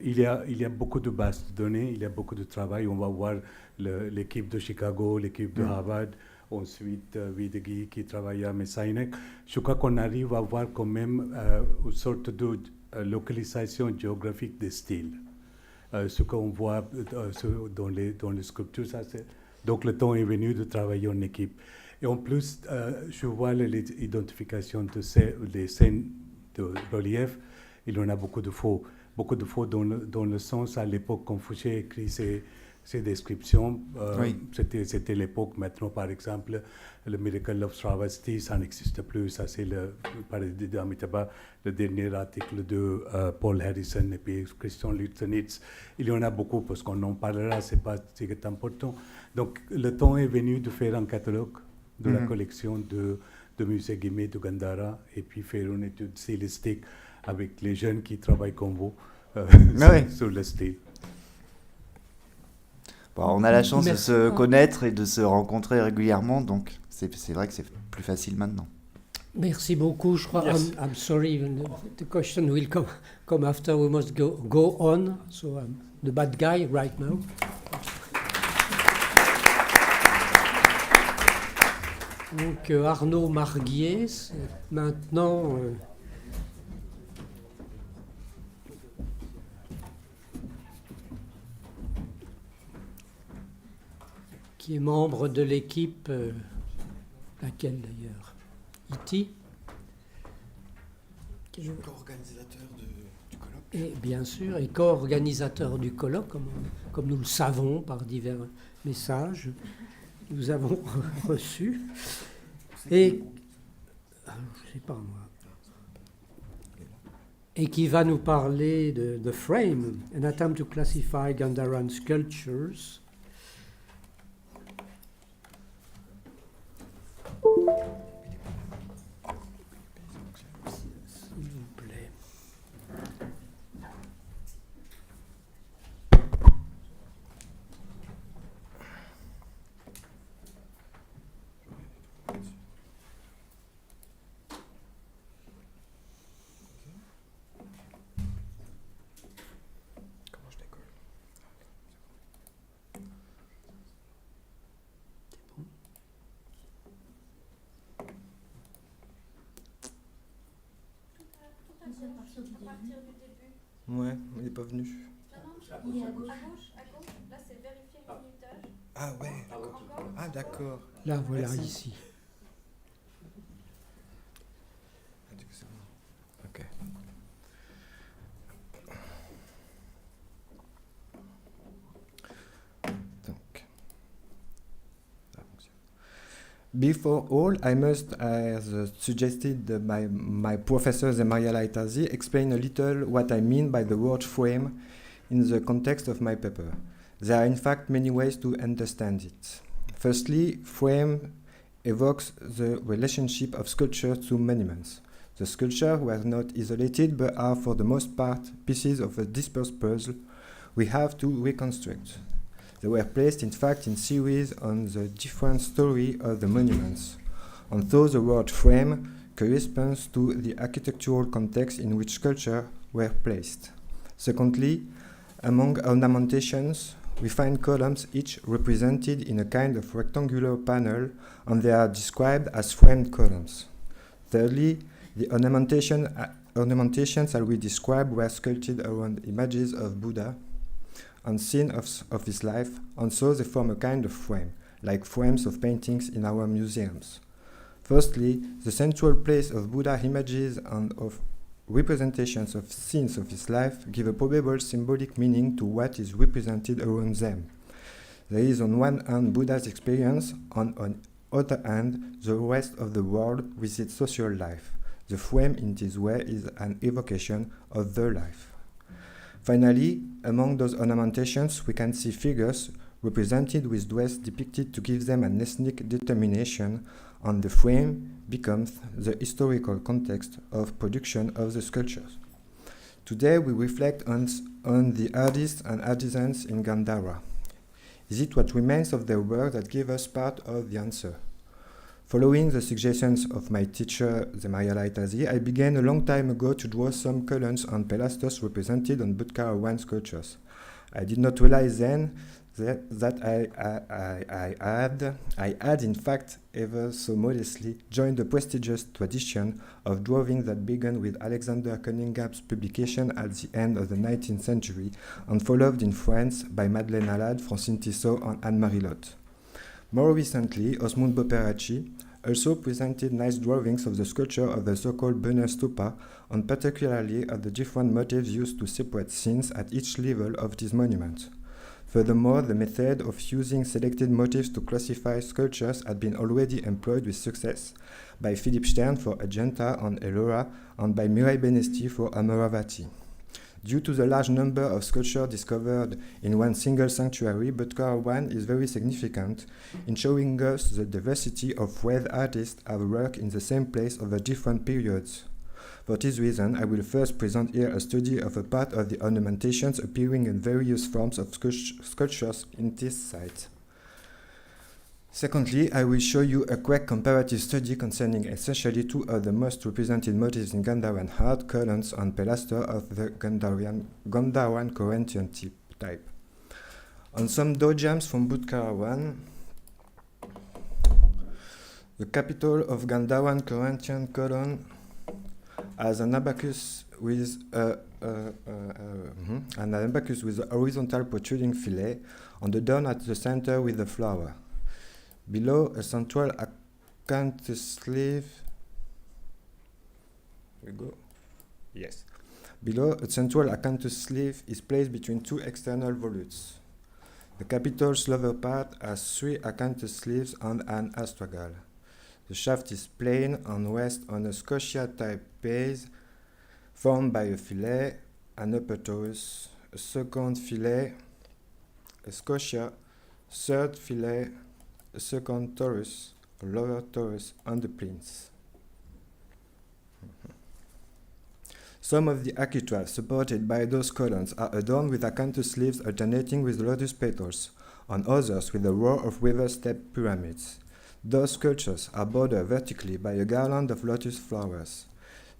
il y a beaucoup de bases de données, il y a beaucoup de travail. On va voir l'équipe de Chicago, l'équipe de Harvard, ensuite Vydhegi qui travaille à Mes Aynak. Je crois qu'on arrive à voir quand même une sorte de localisation géographique des styles. Ce qu'on voit dans les sculptures, donc le temps est venu de travailler en équipe. Et en plus, je vois l'identification des scènes de relief. Il y en a beaucoup de faux dans le sens, à l'époque, quand Fouché écrit ces descriptions, Oui. C'était l'époque. Maintenant, par exemple, le Miracle of Travesty, ça n'existe plus. Ça, c'est le dernier article de Paul Harrison et puis Christian Lutzenitz. Il y en a beaucoup parce qu'on en parlera, c'est important. Donc, le temps est venu de faire un catalogue de la collection de musée Guimet de Gandhara et puis faire une étude stylistique avec les jeunes qui travaillent comme vous sur le style. Bon, on a la chance de se connaître et de se rencontrer régulièrement, donc c'est vrai que c'est plus facile maintenant. Merci beaucoup. Je crois. Yes. I'm sorry. The question will come after. We must go on. So I'm the bad guy right now. Donc ArnaudMARGUIER, c'est maintenant. Qui est membre de l'équipe, laquelle d'ailleurs, E.T. Co-organisateur du colloque. Et bien sûr, et co-organisateur du colloque, comme nous le savons par divers messages, nous avons reçus. Et, je sais pas moi, et qui va nous parler de The Frame, an attempt to classify Gandharan sculptures. S'il vous plaît. À partir du début. Ouais, il n'est pas venu. Non, non, il est à gauche. À gauche. Là, c'est vérifier le minutage. Ah ouais, d'accord. Encore. Ah d'accord. Là, voilà, Merci. ici. Ok. Donc. Ça fonctionne. Before all, I must, as suggested by my professor, the Maria Laitazi, explain a little what I mean by the word frame in the context of my paper. There are in fact many ways to understand it. Firstly, frame evokes the relationship of sculpture to monuments. The sculptures were not isolated, but are for the most part pieces of a dispersed puzzle we have to reconstruct. They were placed in fact in series on the different story of the monuments. And so the word frame corresponds to the architectural context in which sculptures were placed. Secondly, among ornamentations, we find columns each represented in a kind of rectangular panel, and they are described as framed columns. Thirdly, the ornamentations that we describe were sculpted around images of Buddha and scenes of his life, and so they form a kind of frame, like frames of paintings in our museums. Firstly, the central place of Buddha images and of representations of scenes of his life give a probable symbolic meaning to what is represented around them. There is on one hand Buddha's experience, and on other hand the rest of the world with its social life. The frame in this way is an evocation of the life. Finally, among those ornamentations we can see figures represented with dress depicted to give them an ethnic determination, and the frame becomes the historical context of production of the sculptures. Today we reflect on the artists and artisans in Gandhāran. Is it what remains of their work that gives us part of the answer? Following the suggestions of my teacher, the Maria Laitazi, I began a long time ago to draw some columns and pilasters represented on Gandhāran sculptures. I did not realize then that I had in fact ever so modestly joined the prestigious tradition of drawing that began with Alexander Cunningham's publication at the end of the 19th century and followed in France by Madeleine Alade, Francine Tissot and Anne-Marie Lotte. More recently, Osmund Boperacci also presented nice drawings of the sculpture of the so-called Bonner Stupa, and particularly of the different motifs used to separate scenes at each level of this monument. Furthermore, the method of using selected motifs to classify sculptures had been already employed with success by Philip Stern for Ajanta and Ellora, and by Mirai Benesti for Amaravati. Due to the large number of sculptures discovered in one single sanctuary, Gandhāran is very significant in showing us the diversity of ways artists have worked in the same place over different periods. For this reason, I will first present here a study of a part of the ornamentations appearing in various forms of sculptures in this site. Secondly, I will show you a quick comparative study concerning essentially two of the most represented motifs in Gandhāran art, columns and pilaster of the Gandhāran Corinthian type. On some dojams from Gandhāran, the capital of Gandhāran Corinthian column has an abacus with an abacus with a horizontal protruding fillet, on the dome at the center with the flower. Below a central acanthus sleeve. Yes. Below a central acanthus sleeve is placed between two external volutes. The capital's lower part has 3 acanthus sleeves and an astragal. The shaft is plain and rests on a scotia-type base formed by a fillet, an upper torus, a second fillet, a scotia, third fillet, a second torus, a lower torus, and the plinth. Some of the architraves supported by those columns are adorned with acanthus sleeves alternating with lotus petals, and others with a row of river-step pyramids. Those sculptures are bordered vertically by a garland of lotus flowers.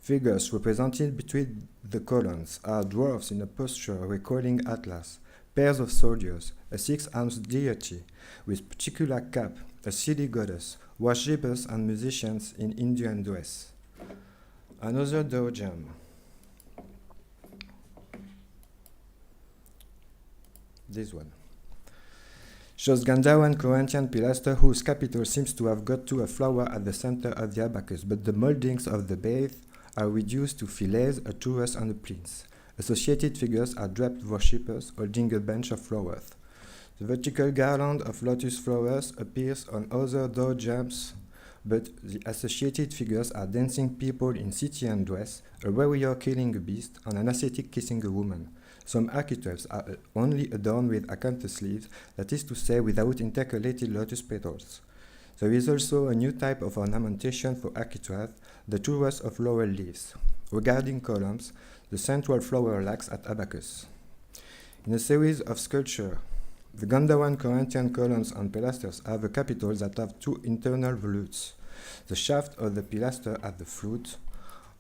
Figures represented between the columns are dwarfs in a posture recalling Atlas, pairs of soldiers, a 6-armed deity with particular cap, a silly goddess, worshippers and musicians in Indian dress. Another dojam. This one shows Gandhāran Corinthian pilaster whose capital seems to have got to a flower at the center of the abacus, but the moldings of the base are reduced to fillets, a torus, and a plinth. Associated figures are draped worshippers holding a bunch of flowers. The vertical garland of lotus flowers appears on other door jambs, but the associated figures are dancing people in Scythian dress, a warrior killing a beast, and an ascetic kissing a woman. Some architraves are only adorned with acanthus leaves, that is to say, without intercalated lotus petals. There is also a new type of ornamentation for architrave, the torus of laurel leaves. Regarding columns, the central flower lacks at abacus. In a series of sculpture, the Gandhāran Corinthian columns and pilasters have a capital that have two internal volutes. The shaft of the pilaster at the foot.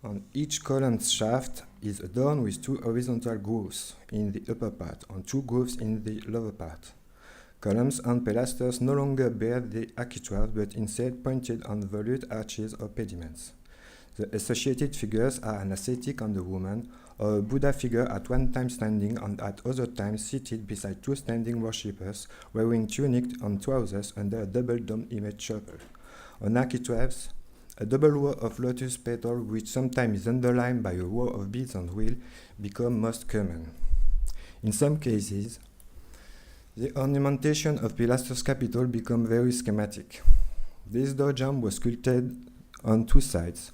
On each column's shaft is adorned with two horizontal grooves in the upper part and two grooves in the lower part. Columns and pilasters no longer bear the architrave, but instead pointed on volute arches or pediments. The associated figures are an ascetic and a woman, or a Buddha figure at one time standing and at other times seated beside two standing worshippers wearing tunic and trousers under a double-domed image chapel. On architraves, a double row of lotus petal, which sometimes is underlined by a row of beads and wheel, become most common. In some cases, the ornamentation of pilasters' capital become very schematic. This door jamb was sculpted on two sides.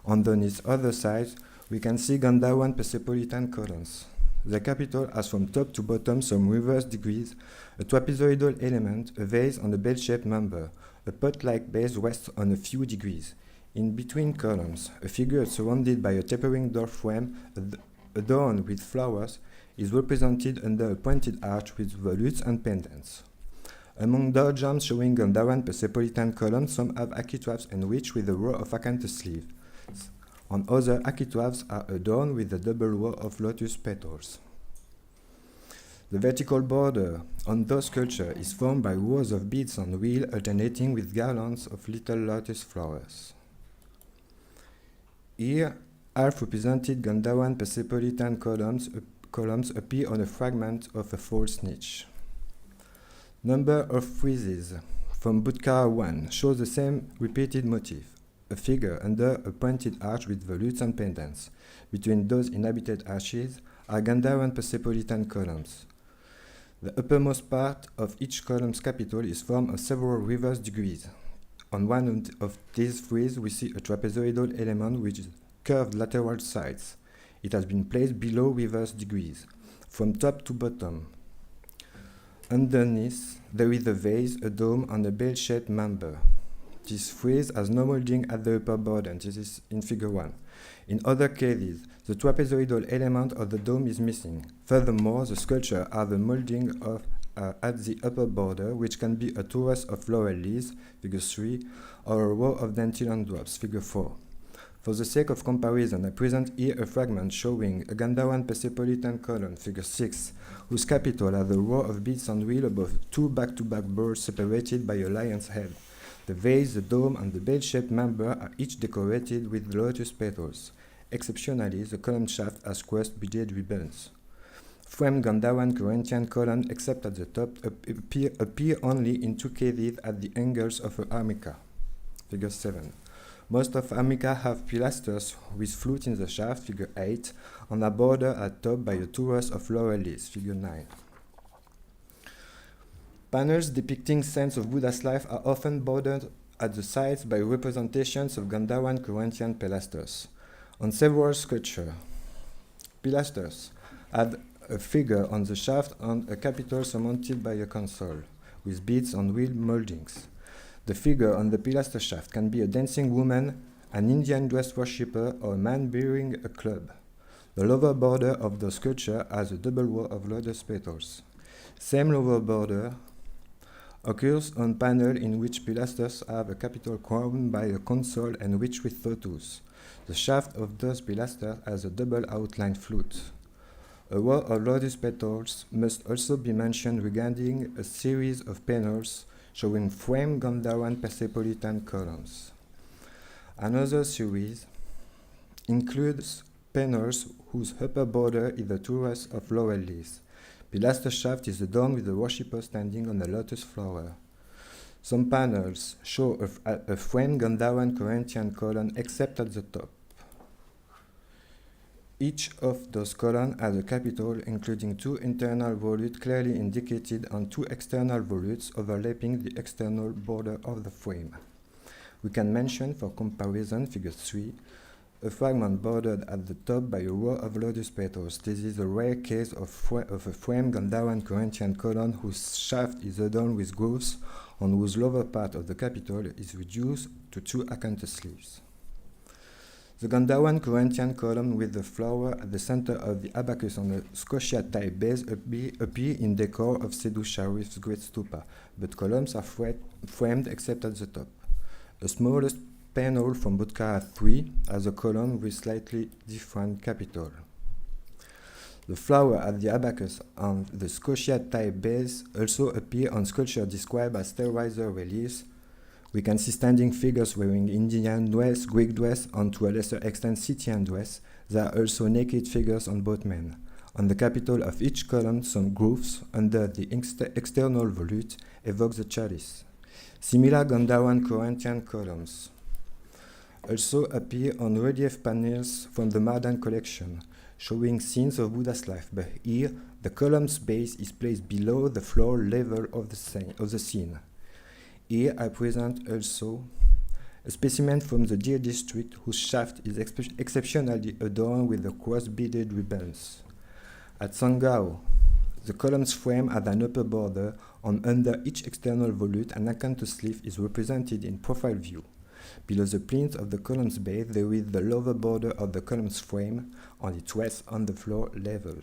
On its other side, we can see Gandhāran Persepolitan columns. The capital has from top to bottom some reverse degrees, a trapezoidal element, a vase, and a bell-shaped member. A pot-like base rests on a few degrees. In between columns, a figure surrounded by a tapering door frame adorned with flowers is represented under a pointed arch with volutes and pendants. Among door jambs showing Gandhāran Persepolitan columns, some have architraves enriched with a row of acanthus leaves. On other, architraves are adorned with a double row of lotus petals. The vertical border on those sculpture is formed by rows of beads and wheel alternating with garlands of little lotus flowers. Here, half represented Gandhāran Persepolitan columns appear on a fragment of a false niche. Number of friezes from Budhika 1 shows the same repeated motif. A figure under a pointed arch with volutes and pendants. Between those inhabited arches are Gandhāran Persepolitan columns. The uppermost part of each column's capital is formed of several reverse degrees. On one of these friezes, we see a trapezoidal element with curved lateral sides. It has been placed below reverse degrees, from top to bottom. Underneath, there is a vase, a dome, and a bell-shaped member. This frieze has no molding at the upper border, and this is in figure 1. In other cases, the trapezoidal element of the dome is missing. Furthermore, the sculpture has a molding at the upper border, which can be a torus of laurel leaves, figure 3, or a row of dandelion drops, figure 4. For the sake of comparison, I present here a fragment showing a Gandhāran Persepolitan column, figure 6, whose capital has a row of beads and wheel above two back-to-back birds separated by a lion's head. The vase, the dome, and the bell-shaped member are each decorated with lotus petals. Exceptionally, the column shaft has crossed beaded ribbons. Framed Gandhāran Corinthian columns, except at the top, appear only in two cases at the angles of an armica. Figure 7. Most of armica have pilasters with flute in the shaft, figure 8, and are bordered at top by a torus of laurel leaves, figure 9. Panels depicting scenes of Buddha's life are often bordered at the sides by representations of Gandhāran Corinthian pilasters. On several sculptures, pilasters had a figure on the shaft and a capital surmounted by a console, with beads and wheel moldings. The figure on the pilaster shaft can be a dancing woman, an Indian dress worshipper, or a man bearing a club. The lower border of the sculpture has a double row of lotus petals. Same lower border occurs on panel in which pilasters have a capital crowned by a console enriched with lotus. The shaft of those pilasters has a double outline flute. A row of lotus petals must also be mentioned regarding a series of panels showing framed Gandhāran Persepolitan columns. Another series includes panels whose upper border is a torus of laurel leaves. Pilaster shaft is adorned with a worshipper standing on a lotus flower. Some panels show a framed Gandhāran Corinthian column except at the top. Each of those columns has a capital, including 2 internal volutes clearly indicated and 2 external volutes overlapping the external border of the frame. We can mention, for comparison, figure 3, a fragment bordered at the top by a row of lotus petals. This is a rare case of a framed Gandhāran Corinthian column whose shaft is adorned with grooves and whose lower part of the capital is reduced to 2 acanthus leaves. The Gandhāran Corinthian column with the flower at the center of the abacus on a scotia-type base appear in decor of Sedu Sharif's great stupa, but columns are framed except at the top. The smallest panel from Buddhara 3 has a column with slightly different capital. The flower at the abacus on the scotia-type base also appear on sculpture described as terrorizer reliefs. We can see standing figures wearing Indian dress, Greek dress, and to a lesser extent Scythian dress. There are also naked figures on both men. On the capital of each column, some grooves under the external volute evoke the chalice. Similar Gandhāran Corinthian columns also appear on relief panels from the modern collection, showing scenes of Buddha's life, but here the column's base is placed below the floor level of the scene. Here I present also a specimen from the Deer district whose shaft is exceptionally adorned with the cross-beaded ribbons. At Sangao, the column's frame has an upper border, and under each external volute an acanthus leaf is represented in profile view. Below the plinth of the column's base there is the lower border of the column's frame, and it rests on the floor level.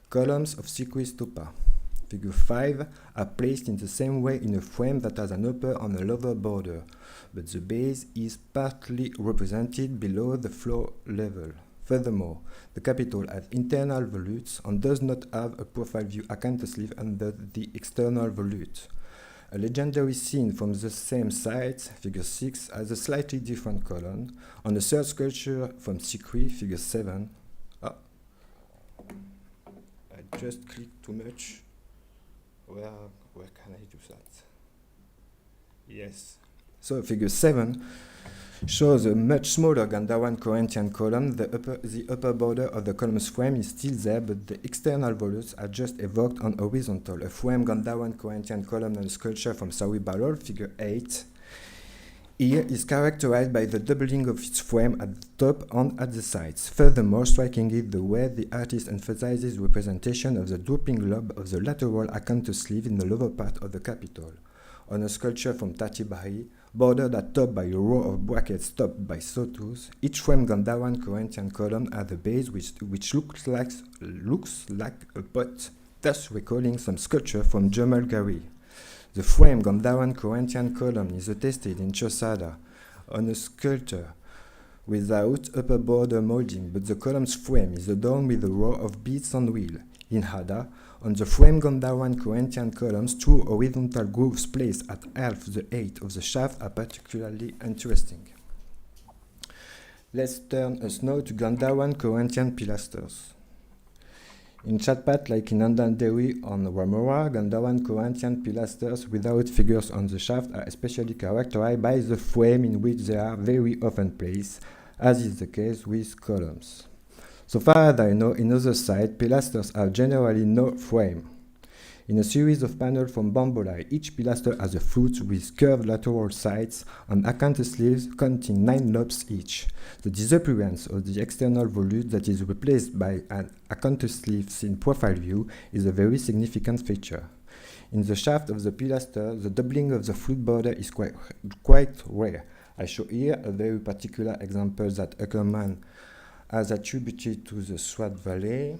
Columns of Sikri stupa. Figure 5 are placed in the same way in a frame that has an upper and a lower border, but the base is partly represented below the floor level. Furthermore, the capital has internal volutes and does not have a profile view acanthus leaf under the external volute. A legendary scene from the same site, figure 6, has a slightly different column, and a third sculpture from Sikri, figure 7. I just clicked too much. Where can I do that? Yes. So figure 7 shows a much smaller Gandhāran Corinthian column. The upper border of the column's frame is still there, but the external volutes are just evoked on horizontal. A framed Gandhāran Corinthian column and a sculpture from Sawi Balol, figure 8, here is characterized by the doubling of its frame at the top and at the sides. Furthermore, striking is the way the artist emphasizes representation of the drooping lobe of the lateral acanthus sleeve in the lower part of the capital. On a sculpture from Tatibari, bordered at top by a row of brackets topped by sawtooths, each framed Gandhāran Corinthian column at the base which looks like a pot, thus recalling some sculpture from Jamal Gari. The framed Gandhāran Corinthian column is attested in Chosada on a sculpture without upper border molding, but the column's frame is adorned with a row of beads on wheel. In Hada, on the framed Gandhāran Corinthian columns, 2 horizontal grooves placed at half the height of the shaft are particularly interesting. Let's turn us now to Gandhāran Corinthian pilasters. In Chatpat, like in Andanderi on Ramora, Gandhāran Corinthian pilasters without figures on the shaft are especially characterized by the frame in which they are very often placed, as is the case with columns. So far as I know, in other sites, pilasters have generally no frame. In a series of panels from Bambolai, each pilaster has a foot with curved lateral sides and acanthus leaves containing 9 lobes each. The disappearance of the external volute that is replaced by an acanthus leaves in profile view is a very significant feature. In the shaft of the pilaster, the doubling of the flute border is quite rare. I show here a very particular example that Ackerman has attributed to the Swat Valley.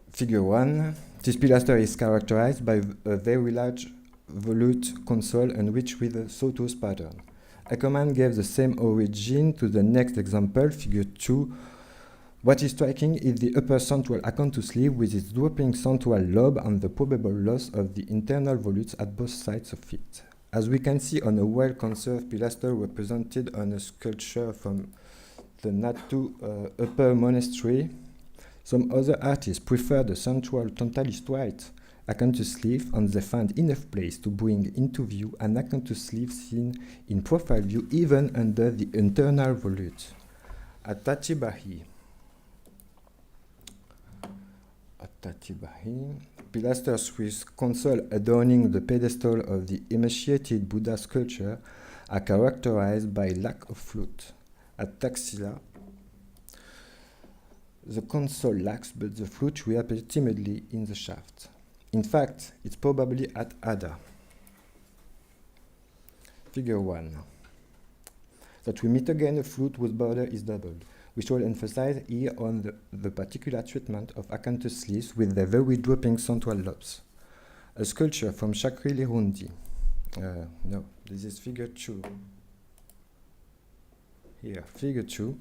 Figure 1. This pilaster is characterized by a very large volute console enriched with a sawtooth pattern. Ackerman gave the same origin to the next example, figure 2. What is striking is the upper central acanthus leaf with its drooping central lobe and the probable loss of the internal volutes at both sides of it. As we can see on a well-conserved pilaster represented on a sculpture from the Natu Upper Monastery. Some other artists prefer the central tontalist white acanthus leaf, and they find enough place to bring into view an acanthus leaf seen in profile view even under the internal volute. At Tatibahi, pilasters with console adorning the pedestal of the emaciated Buddha sculpture are characterized by lack of flute. At Taxila, the console lacks, but the flute reappears timidly in the shaft. In fact, it's probably at Ada. Figure 1. That we meet again a flute whose border is doubled. We shall emphasize here on the particular treatment of acanthus leaves with their very drooping central lobes. A sculpture from Chakri Lirundi. No, this is figure 2. Here, figure 2,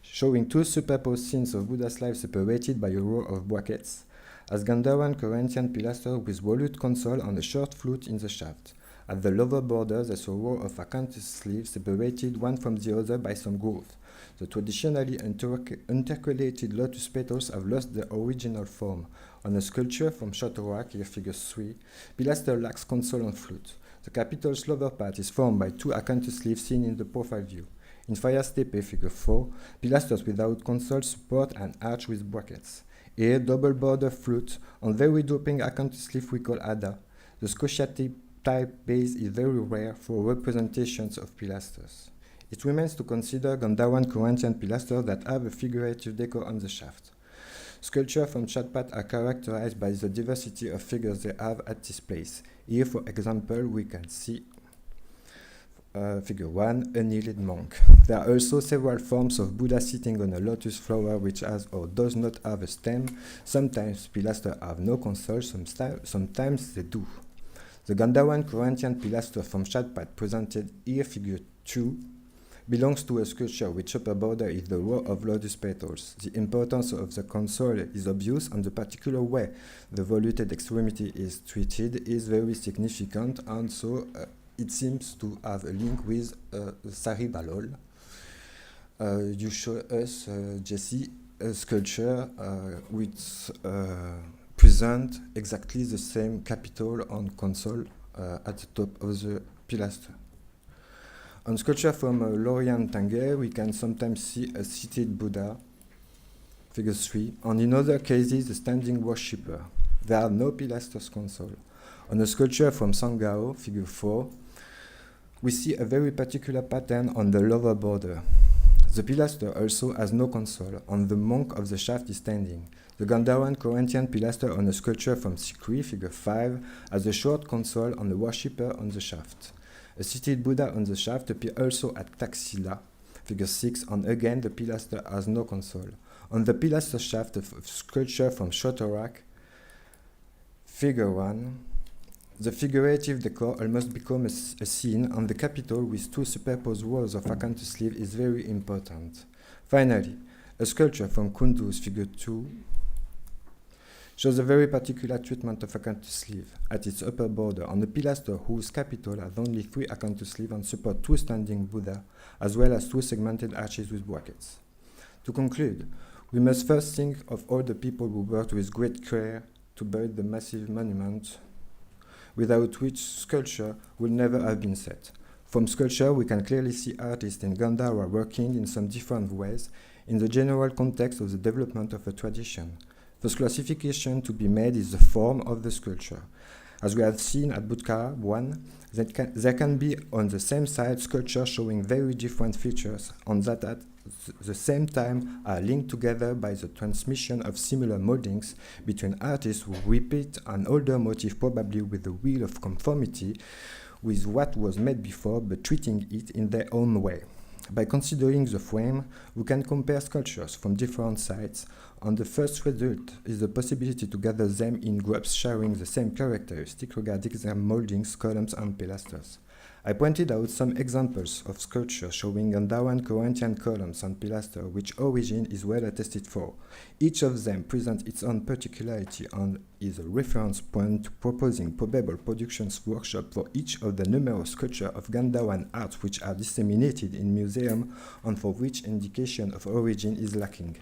showing two superposed scenes of Buddha's life separated by a row of brackets, as Gandhāran Corinthian pilaster with volute console and a short flute in the shaft. At the lower border, there's a row of acanthus leaves separated one from the other by some growth. The traditionally intercalated lotus petals have lost their original form. On a sculpture from Chotorak, here figure 3, pilaster lacks console and flute. The capital's lower part is formed by two acanthus leaves seen in the profile view. In Fire Steppe, figure 4, pilasters without console support an arch with brackets. Here, double border flute on very drooping acanthus leaf we call Ada. The Scotiatic type base is very rare for representations of pilasters. It remains to consider Gandhāran Corinthian pilasters that have a figurative decor on the shaft. Sculptures from Chatpat are characterized by the diversity of figures they have at this place. Here, for example, we can see figure 1, a kneeled monk. There are also several forms of Buddha sitting on a lotus flower which has or does not have a stem. Sometimes pilasters have no console, sometimes they do. The Gandhāran Corinthian pilaster from Chatpat presented here figure 2 belongs to a sculpture which upper border is the row of lotus petals. The importance of the console is obvious, and the particular way the voluted extremity is treated is very significant, and so it seems to have a link with Saribalol. You show us, Jesse, a sculpture which present exactly the same capital on console at the top of the pilaster. On sculpture from Lorian Tanguay, we can sometimes see a seated Buddha, figure 3, and in other cases a standing worshipper. There are no pilasters console. On a sculpture from Sangao, figure 4, we see a very particular pattern on the lower border. The pilaster also has no console, and the monk of the shaft is standing. The Gandhāran Corinthian pilaster on a sculpture from Sikri, figure 5, has a short console and a worshipper on the shaft. A seated Buddha on the shaft appears also at Taxila, figure 6, and again the pilaster has no console. On the pilaster shaft of sculpture from Chotorak, figure 1, the figurative decor almost becomes a scene, and the capital with two superposed rows of acanthus leaf is very important. Finally, a sculpture from Kunduz, figure 2, shows a very particular treatment of acanthus leaf at its upper border on a pilaster whose capital has only 3 acanthus leaves and support 2 standing Buddha, as well as 2 segmented arches with brackets. To conclude, we must first think of all the people who worked with great care to build the massive monument, without which sculpture would never have been set. From sculpture, we can clearly see artists in Gandhara working in some different ways in the general context of the development of a tradition. First classification to be made is the form of the sculpture. As we have seen at Budka 1, there can be on the same side sculptures showing very different features, and that at the same time are linked together by the transmission of similar moldings between artists who repeat an older motif, probably with the will of conformity with what was made before, but treating it in their own way. By considering the frame, we can compare sculptures from different sites, and the first result is the possibility to gather them in groups sharing the same characteristics regarding their moldings, columns, and pilasters. I pointed out some examples of sculpture showing Gandhāran Corinthian columns and pilasters, which origin is well attested for. Each of them presents its own particularity and is a reference point to proposing probable productions workshop for each of the numerous sculptures of Gandhāran art which are disseminated in museums and for which indication of origin is lacking.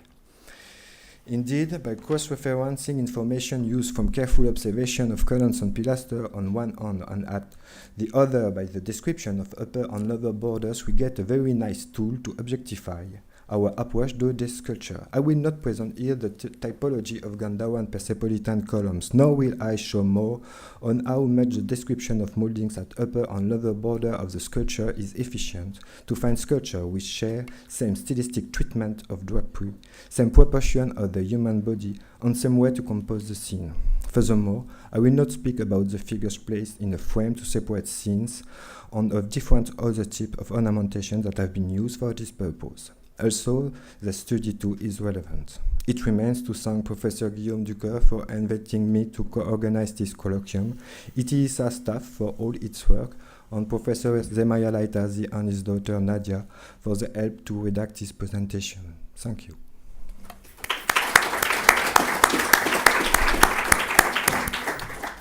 Indeed, by cross-referencing information used from careful observation of columns and pilasters on one hand and at the other by the description of upper and lower borders, we get a very nice tool to objectify our approach to this sculpture. I will not present here the typology of Gandhāran Persepolitan columns, nor will I show more on how much the description of moldings at upper and lower border of the sculpture is efficient to find sculpture which share same stylistic treatment of drapery, same proportion of the human body, and same way to compose the scene. Furthermore, I will not speak about the figures placed in a frame to separate scenes and of different other types of ornamentation that have been used for this purpose. Also, the study too is relevant. It remains to thank Professor Guillaume Ducoeur for inviting me to co-organize this colloquium, ETISA staff for all its work, and Professor Zemaya Laitazi and his daughter Nadia for the help to redact this presentation. Thank you.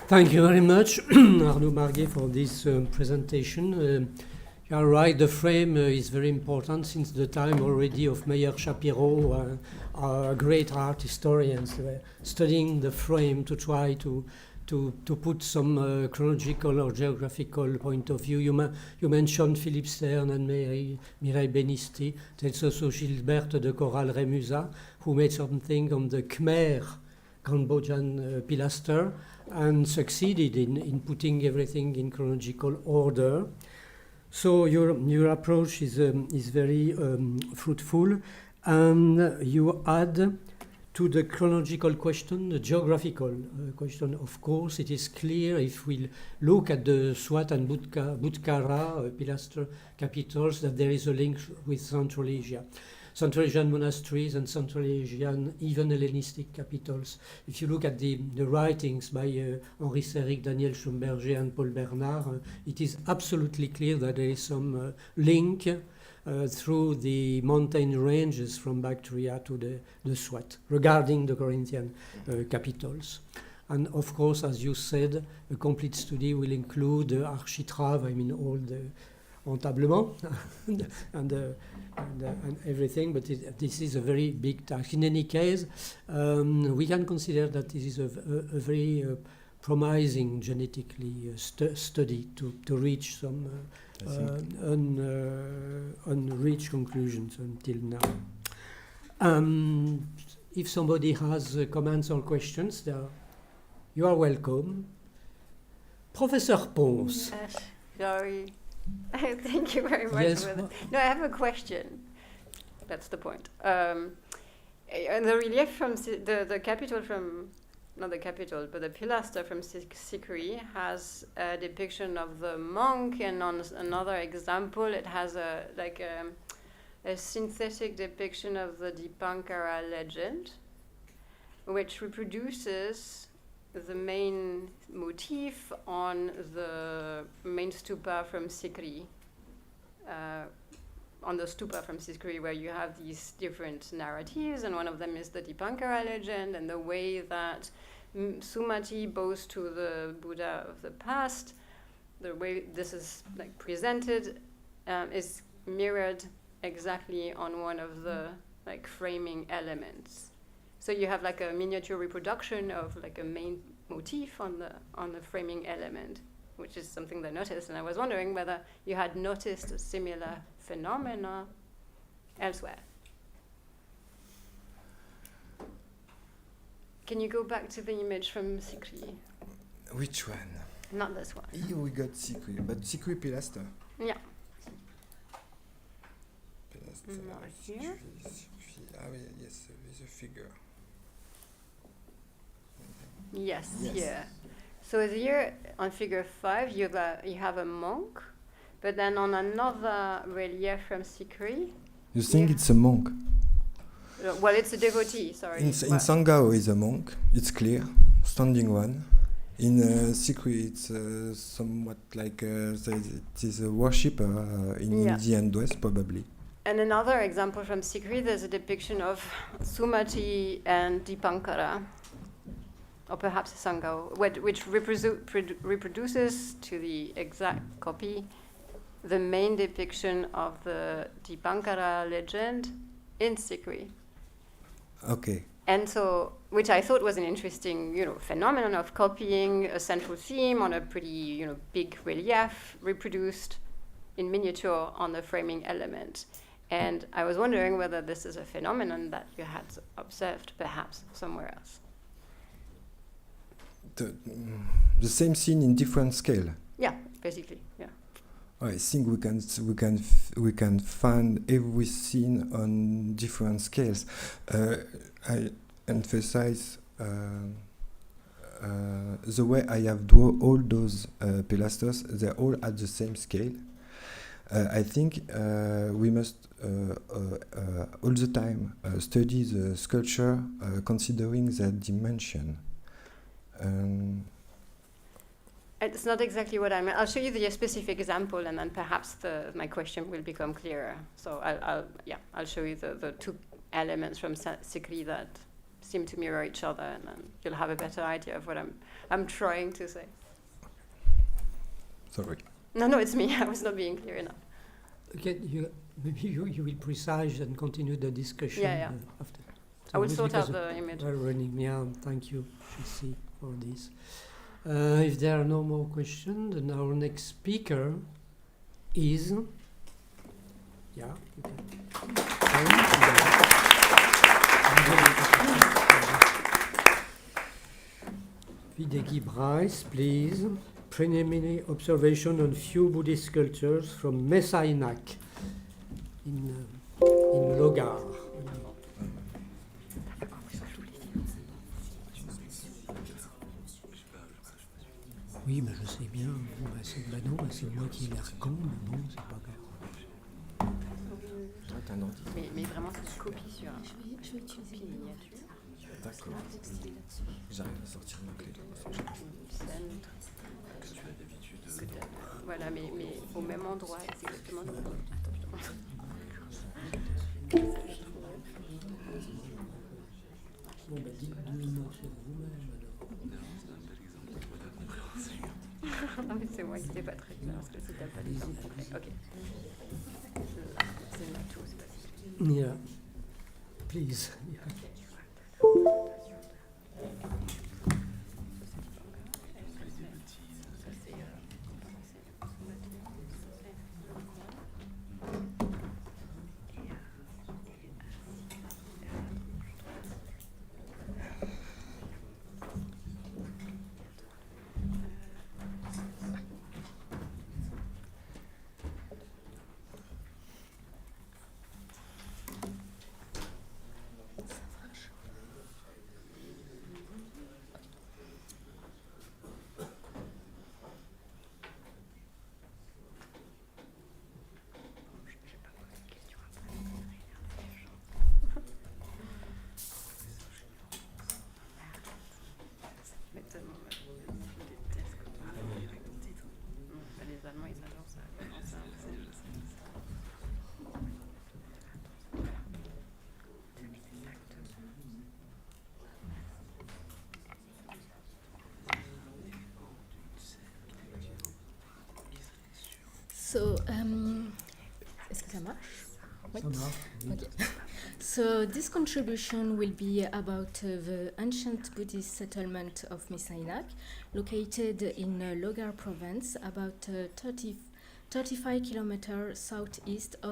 Thank you very much, ArnaudMARGUIER, for this presentation. You are right, the frame is very important since the time already of Meyer Shapiro, our great art historians were studying the frame to try to put some chronological or geographical point of view. You mentioned Philippe Stern and Mireille Benisti. There's also Gilberte de Corral-Remusa, who made something on the Khmer Cambodian pilaster and succeeded in putting everything in chronological order. So your approach is very fruitful, and you add to the chronological question the geographical question. Of course, it is clear if we look at the Swat and Butkara pilaster capitals that there is a link with Central Asia. Central Asian monasteries and Central Asian, even Hellenistic capitals. If you look at the writings by Henri Séric, Daniel Schumberger, and Paul Bernard, it is absolutely clear that there is some link through the mountain ranges from Bactria to the Swat regarding the Corinthian capitals. And of course, as you said, a complete study will include Architrave, I mean all the entablement and everything, but this is a very big task. In any case, we can consider that this is a very promising genetically study to reach some unreached conclusions until now. If somebody has comments or questions, you are welcome. Professor Pons. Sorry. Thank you very much. Yes. No, I have a question. That's the point. And the relief from the capital from, not the capital, but the pilaster from Sikri has a depiction of the monk, and on another example, it has a synthetic depiction of the Dipankara legend, which reproduces the main motif on the main stupa from Sikri, on the stupa from Sikri, where you have these different narratives, and one of them is the Dipankara legend, and the way that Sumati bows to the Buddha of the past, the way this is presented is mirrored exactly on one of the framing elements. So you have a miniature reproduction of a main motif on the framing element, which is something that I noticed, and I was wondering whether you had noticed a similar phenomena elsewhere. Can you go back to the image from Sikri? Which one? Not this one. Here we got Sikri, but Sikri pilaster. Yeah. Pilaster. Not here. Yes, with a figure. Yes, here. So here on figure 5, you have a monk, but then on another relief from Sikri. You think it's a monk? Well, it's a devotee, sorry. In Sangao is a monk, it's clear, standing one. In Sikri, it's somewhat like it is a worship in India and West, probably. And another example from Sikri, there's a depiction of Sumati and Dipankara, or perhaps a Sangha, which reproduces to the exact copy the main depiction of the Dipankara legend in Sikri. Okay. And so, which I thought was an interesting, phenomenon of copying a central theme on a pretty, big relief reproduced in miniature on the framing element. And I was wondering whether this is a phenomenon that you had observed, perhaps somewhere else. The same scene in different scale. Yeah, basically, yeah. I think we can find every scene on different scales. I emphasize the way I have drawn all those pilasters. They're all at the same scale. I think we must all the time study the sculpture considering their dimension. It's not exactly what I meant. I'll show you the specific example, and then perhaps my question will become clearer. So I'll show you the two elements from Sikri that seem to mirror each other, and then you'll have a better idea of what I'm trying to say. Sorry. No, it's me. I was not being clear enough. Okay, maybe you will precise and continue the discussion after. So I will sort out the image. Thank you, Chelsea, for this. If there are no more questions, then our next speaker is... Vydhegi BRICE, please. Preliminary observation on few Buddhist sculptures from Mes Aynak in Logar. Oui, mais je sais bien. C'est moi qui ai l'air con, mais bon, c'est pas grave. Mais vraiment, c'est une copie sur un. Je vais utiliser une miniature. D'accord. J'arrive à sortir ma clé de scène. Que tu as d'habitude. Voilà, mais au même endroit, c'est exactement le même. Bon, bah, dites-moi sur vous-même, Non, mais c'est moi qui n'étais pas très clair, parce que si t'as pas les exemples concrets. Ok. C'est une tout, c'est pas si. Yeah. Please. Yeah. Les Allemands, ils adorent ça. So, est-ce que ça marche? Ça marche. Okay. So this contribution will be about the ancient Buddhist settlement of Mes Aynak, located in Logar province, about 35 kilometers southeast of